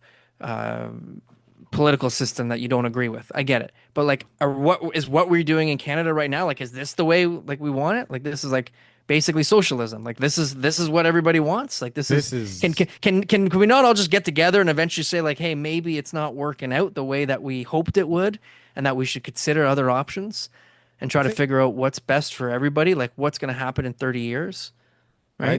political system that you don't agree with. I get it. But what we're doing in Canada right now? Like, is this the way like we want it? Like, this is like basically socialism. Like, this is what everybody wants. Like, this is can we not all just get together and eventually say like, hey, maybe it's not working out the way that we hoped it would, and that we should consider other options and try to figure out what's best for everybody, like what's going to happen in 30 years. Right?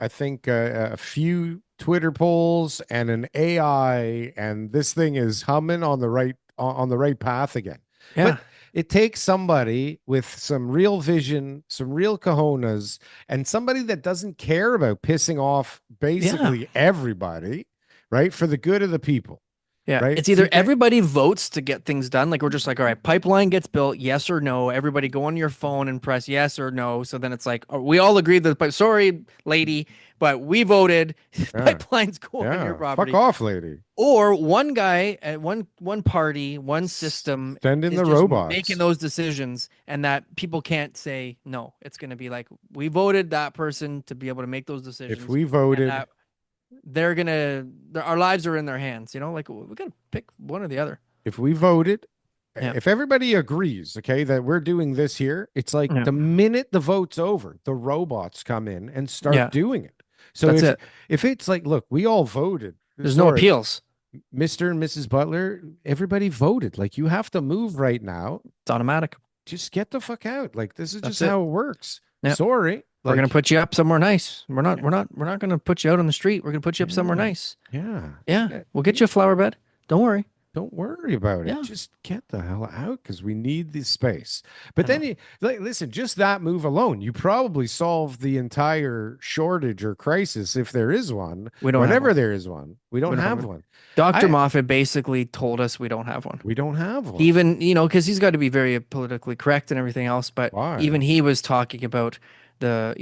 I think a few Twitter polls and an AI, and this thing is humming on the right path again. Yeah. But it takes somebody with some real vision, some real cojones, and somebody that doesn't care about pissing off basically everybody, right? For the good of the people. Yeah, right? it's either TK? everybody votes to get things done. Like, we're just like, all right, pipeline gets built, yes or no. Everybody go on your phone and press yes or no. So then it's like, we all agree that, but sorry, lady, but we voted. Pipeline's going on your property. Fuck off, lady. Or one guy at one party, one system Send in is the just robots. making those decisions, and that people can't say no. It's going to be like, we voted that person to be able to make those decisions. If we and voted, that our lives are in their hands, like we gotta pick one or the other. if we voted, Yeah. if everybody agrees, okay, that we're doing this here, it's like Yeah. the minute the vote's over, the robots come in and start doing it. So That's it. if it's like, look, we all voted. There's no Sorry, appeals. Mr. and Mrs. Butler, everybody voted. Like, you have to move right now. It's automatic. Just get the fuck out. Like, this is That's just it. how it works. Yeah. Sorry. We're gonna Like, put you up somewhere nice. We're not gonna put you out on the street. We're gonna put you up somewhere nice. yeah. Yeah. We'll get you a flower bed. Don't worry. Don't worry about it. Yeah. Just get the hell out because we need the space. But I then know. you like listen, just that move alone, you probably solve the entire shortage or crisis if there is one. We don't have Whenever one. there is one, we We don't don't have have one. one. Dr. I Moffat basically told us we don't have one. we don't have He one. even, because he's got to be very politically correct and everything else, but Why? even he was talking about there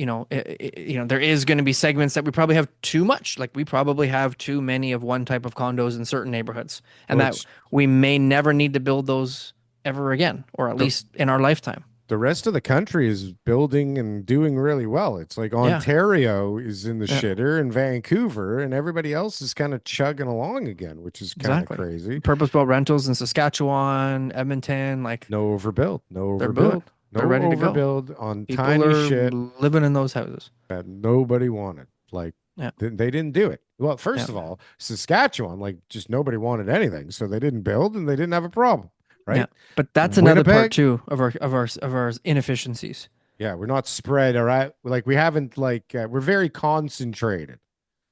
is going to be segments that we probably have too much. Like we probably have too many of one type of condos in certain neighborhoods, and Well, that it's we may never need to build those ever again, or at the least in our lifetime. the rest of the country is building and doing really well. It's like Yeah. Ontario is in the Yeah. shitter and Vancouver and everybody else is kind of chugging along again, which is kind of Exactly. crazy. Purpose-built rentals in Saskatchewan, Edmonton, like No overbuild, no they're booming. overbuild, no They're ready to go. overbuild on People tiny are shit living in those houses. that nobody wanted. Like Yeah. they didn't do it. Well, Yeah. first of all, Saskatchewan, like just nobody wanted anything, so they didn't build and they didn't have a problem, Yeah. right? But that's another part Winnipeg, too of our inefficiencies. yeah, we're not spread around. Like we haven't like we're very concentrated,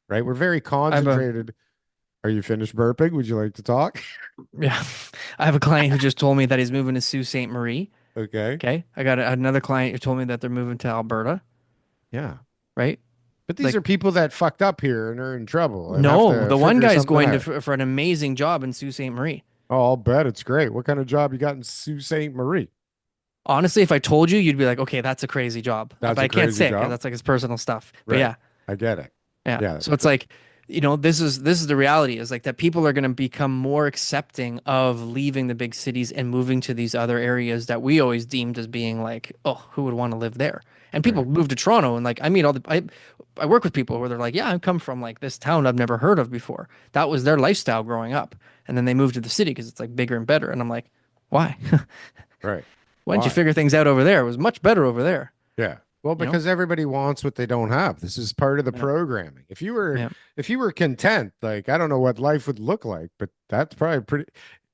right? We're very I have a concentrated. Are you finished burping? Would you like to talk? Yeah. I have a client who just told me that he's moving to Sault Ste. Marie. Okay. Okay. I got another client who told me that they're moving to Alberta, Yeah. right? But these Like, are people that fucked up here and are in trouble and have no, to the one figure guy's something going out. for an amazing job in Sault Ste. Marie. Oh, I'll bet it's great. What kind of job you got in Sault Ste. Marie? Honestly, if I told you, you'd be like, okay, that's a crazy job. That's But a I can't crazy say it because job. that's like his personal stuff. But Right. yeah, I get it. yeah. Yeah. So it's like, this is the reality is like that people are going to become more accepting of leaving the big cities and moving to these other areas that we always deemed as being like, oh, who would want to live there? And people Right. move to Toronto and like I meet I work with people where they're like, yeah, I come from like this town I've never heard of before. That was their lifestyle growing up. And then they moved to the city because it's like bigger and better. And I'm like, why? Right. Why didn't you Why? figure things out over there? It was much better over there. Yeah. Well, You know? because everybody wants what they don't have. This is part of the Yeah. programming. If you were Yeah. if you were content, like I don't know what life would look like, but that's probably pretty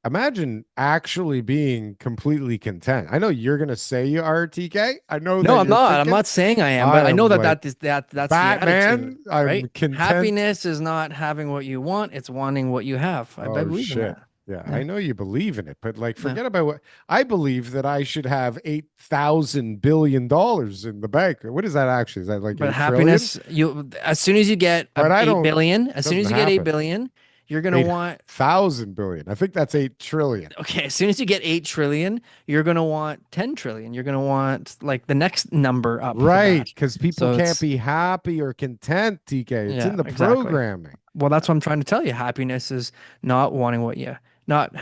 imagine actually being completely content. I know you're gonna say you are TK. I know No, that I'm you're not. I'm thinking, not saying I am, I but I know am that like that's the attitude, Batman. I'm right? content. Happiness is not having what you want; it's wanting what you have. I Oh believe in shit. that. Yeah, Yeah. I know you believe in it, but like Yeah. forget about what I believe that I should have $8,000 billion in the bank. What is that actually? Is that like But 8 trillion? happiness, as soon as you get But I 8 don't billion, as soon doesn't as you get 8 happen. billion, you're gonna Eight want. thousand billion. I think that's 8 trillion. Okay, as soon as you get 8 trillion, you're gonna want 10 trillion. You're gonna want like the next number up. For Right. that. Because people So can't it's be happy or content, TK. It's yeah, in the exactly. programming. Well, that's what I'm trying to tell you. Happiness is not wanting what you, not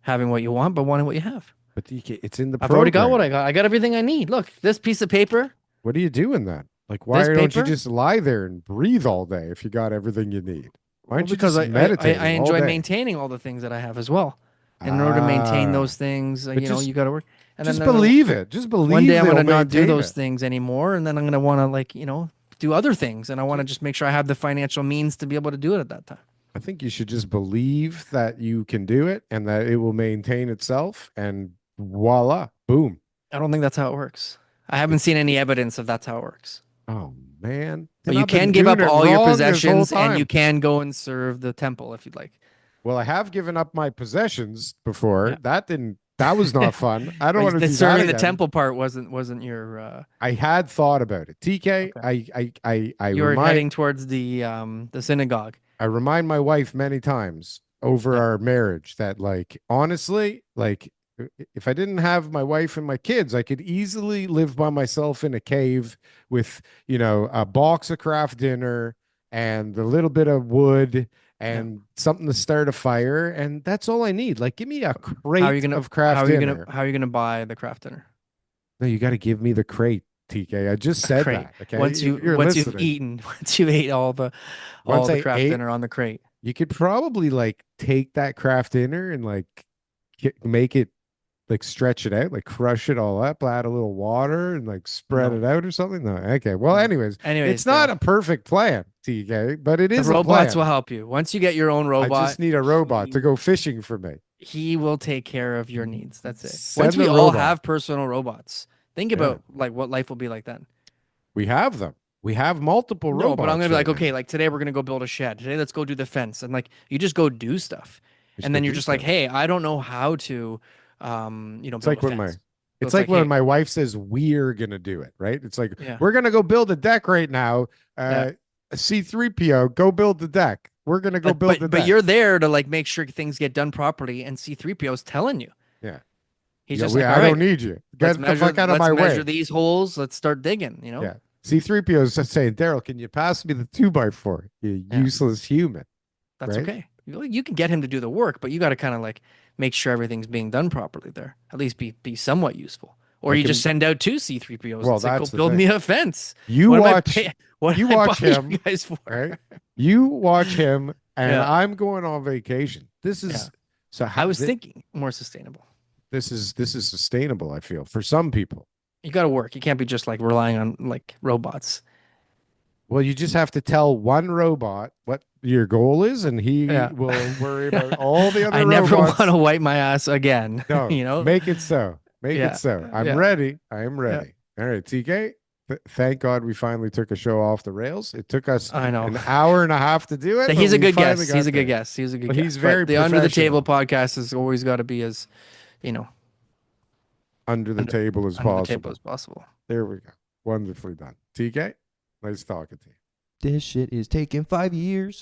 having what you want, but wanting what you have. But TK, it's in the I've already got what I programming. got. I got everything I need. Look, this piece of paper, What do you do in that? Like, why this don't you paper. just lie there and breathe all day if you got everything you need? Why Well, don't you because just meditate I all enjoy day? maintaining all the things that I have as well. And in order to maintain Ah, those things, but just you got to work. And just then believe it. Just one believe day I'm they'll gonna not do maintain those it. things anymore, and then I'm gonna want to do other things, and I want to just make sure I have the financial means to be able to do it at that time. I think you should just believe that you can do it and that it will maintain itself, and voila, boom. I don't think that's how it works. I haven't seen any evidence of that's how it works. Oh man. But Then you I've been can give up doing it all your wrong this whole possessions, and you time. can go and serve the temple if you'd like. Well, I have given up my possessions before. Yeah. That was not fun. I don't want to The do that serving the again. temple part wasn't your. I had thought about it. TK, Okay. I You were remind heading towards the synagogue. I remind my wife many times over Yeah. our marriage that like honestly, like if I didn't have my wife and my kids, I could easily live by myself in a cave with, a box of craft dinner and a little bit of wood and something to start a fire, and that's all I need. Like give me a crate of craft dinner. How are you gonna buy the craft dinner? No, you got to give me the crate, TK. I just said Crate. that. Okay. Once You've you've eaten, once you ate all the Once I craft ate, dinner on the crate. you could probably like take that craft dinner and like make it like stretch it out, like crush it all up, add a little water and like spread No. it out or something. No, okay. Well, No. anyways, Anyways, it's not Daryl, a perfect plan, TK, but it the is a robots plan. will help you. Once you get your own I robot, just need a robot to go fishing for me. he will take care of your needs. That's it. Send Once we the all robot. have personal robots, think Yeah. about like what life will be like then. We have them. We have multiple No, robots. but I'm gonna be like, right now. okay, like today we're gonna go build a shed. Today let's go do the fence, and like you just go do stuff. And then the you're just like, details. hey, I don't know how to, It's build like a when fence. So it's like when hey, my wife says we're gonna do it, right? It's like yeah, we're gonna go build a deck right now. yeah. C3PO, go build the deck. We're gonna go build the But deck. you're there to like make sure things get done properly, and C3PO is telling you. Yeah. He's Yeah, just like, all I don't right, need you. Get the fuck out of let's my measure way. these holes. Let's start digging, Yeah. C3PO is just saying, Darryl, can you pass me the 2x4? You Yeah, useless human. that's Right? okay. You can get him to do the work, but you got to kind of like make sure everything's being done properly there. At least be somewhat useful. Or I you just can send out two C3POs well, and say, go that's the build thing. me a fence. You What am I watch pay? What you did I buy watch you him, guys for? right? You watch him and Yeah, I'm going on vacation. This yeah. is so I was thinking more sustainable. this is sustainable, I feel, for some people. You got to work. You can't be just like relying on like robots. Well, you just have to tell one robot what your goal is, and he Yeah. will worry about all the I other never want robots. to wipe my ass again. No, make it so. Make it Yeah. so. I'm Yeah. ready. I am Yeah. ready. All right, TK. Thank God we finally took a show off the rails. It took us I know. an hour and a half to do it, but He's a we good finally guest. got He's a good there. guest. He's a good But guest. he's very But the Under the Table professional. podcast has always got to be as, you know, Under the table as under the table possible. as possible. There we go. Wonderfully done. TK, nice talking to you. This shit is taking 5 years.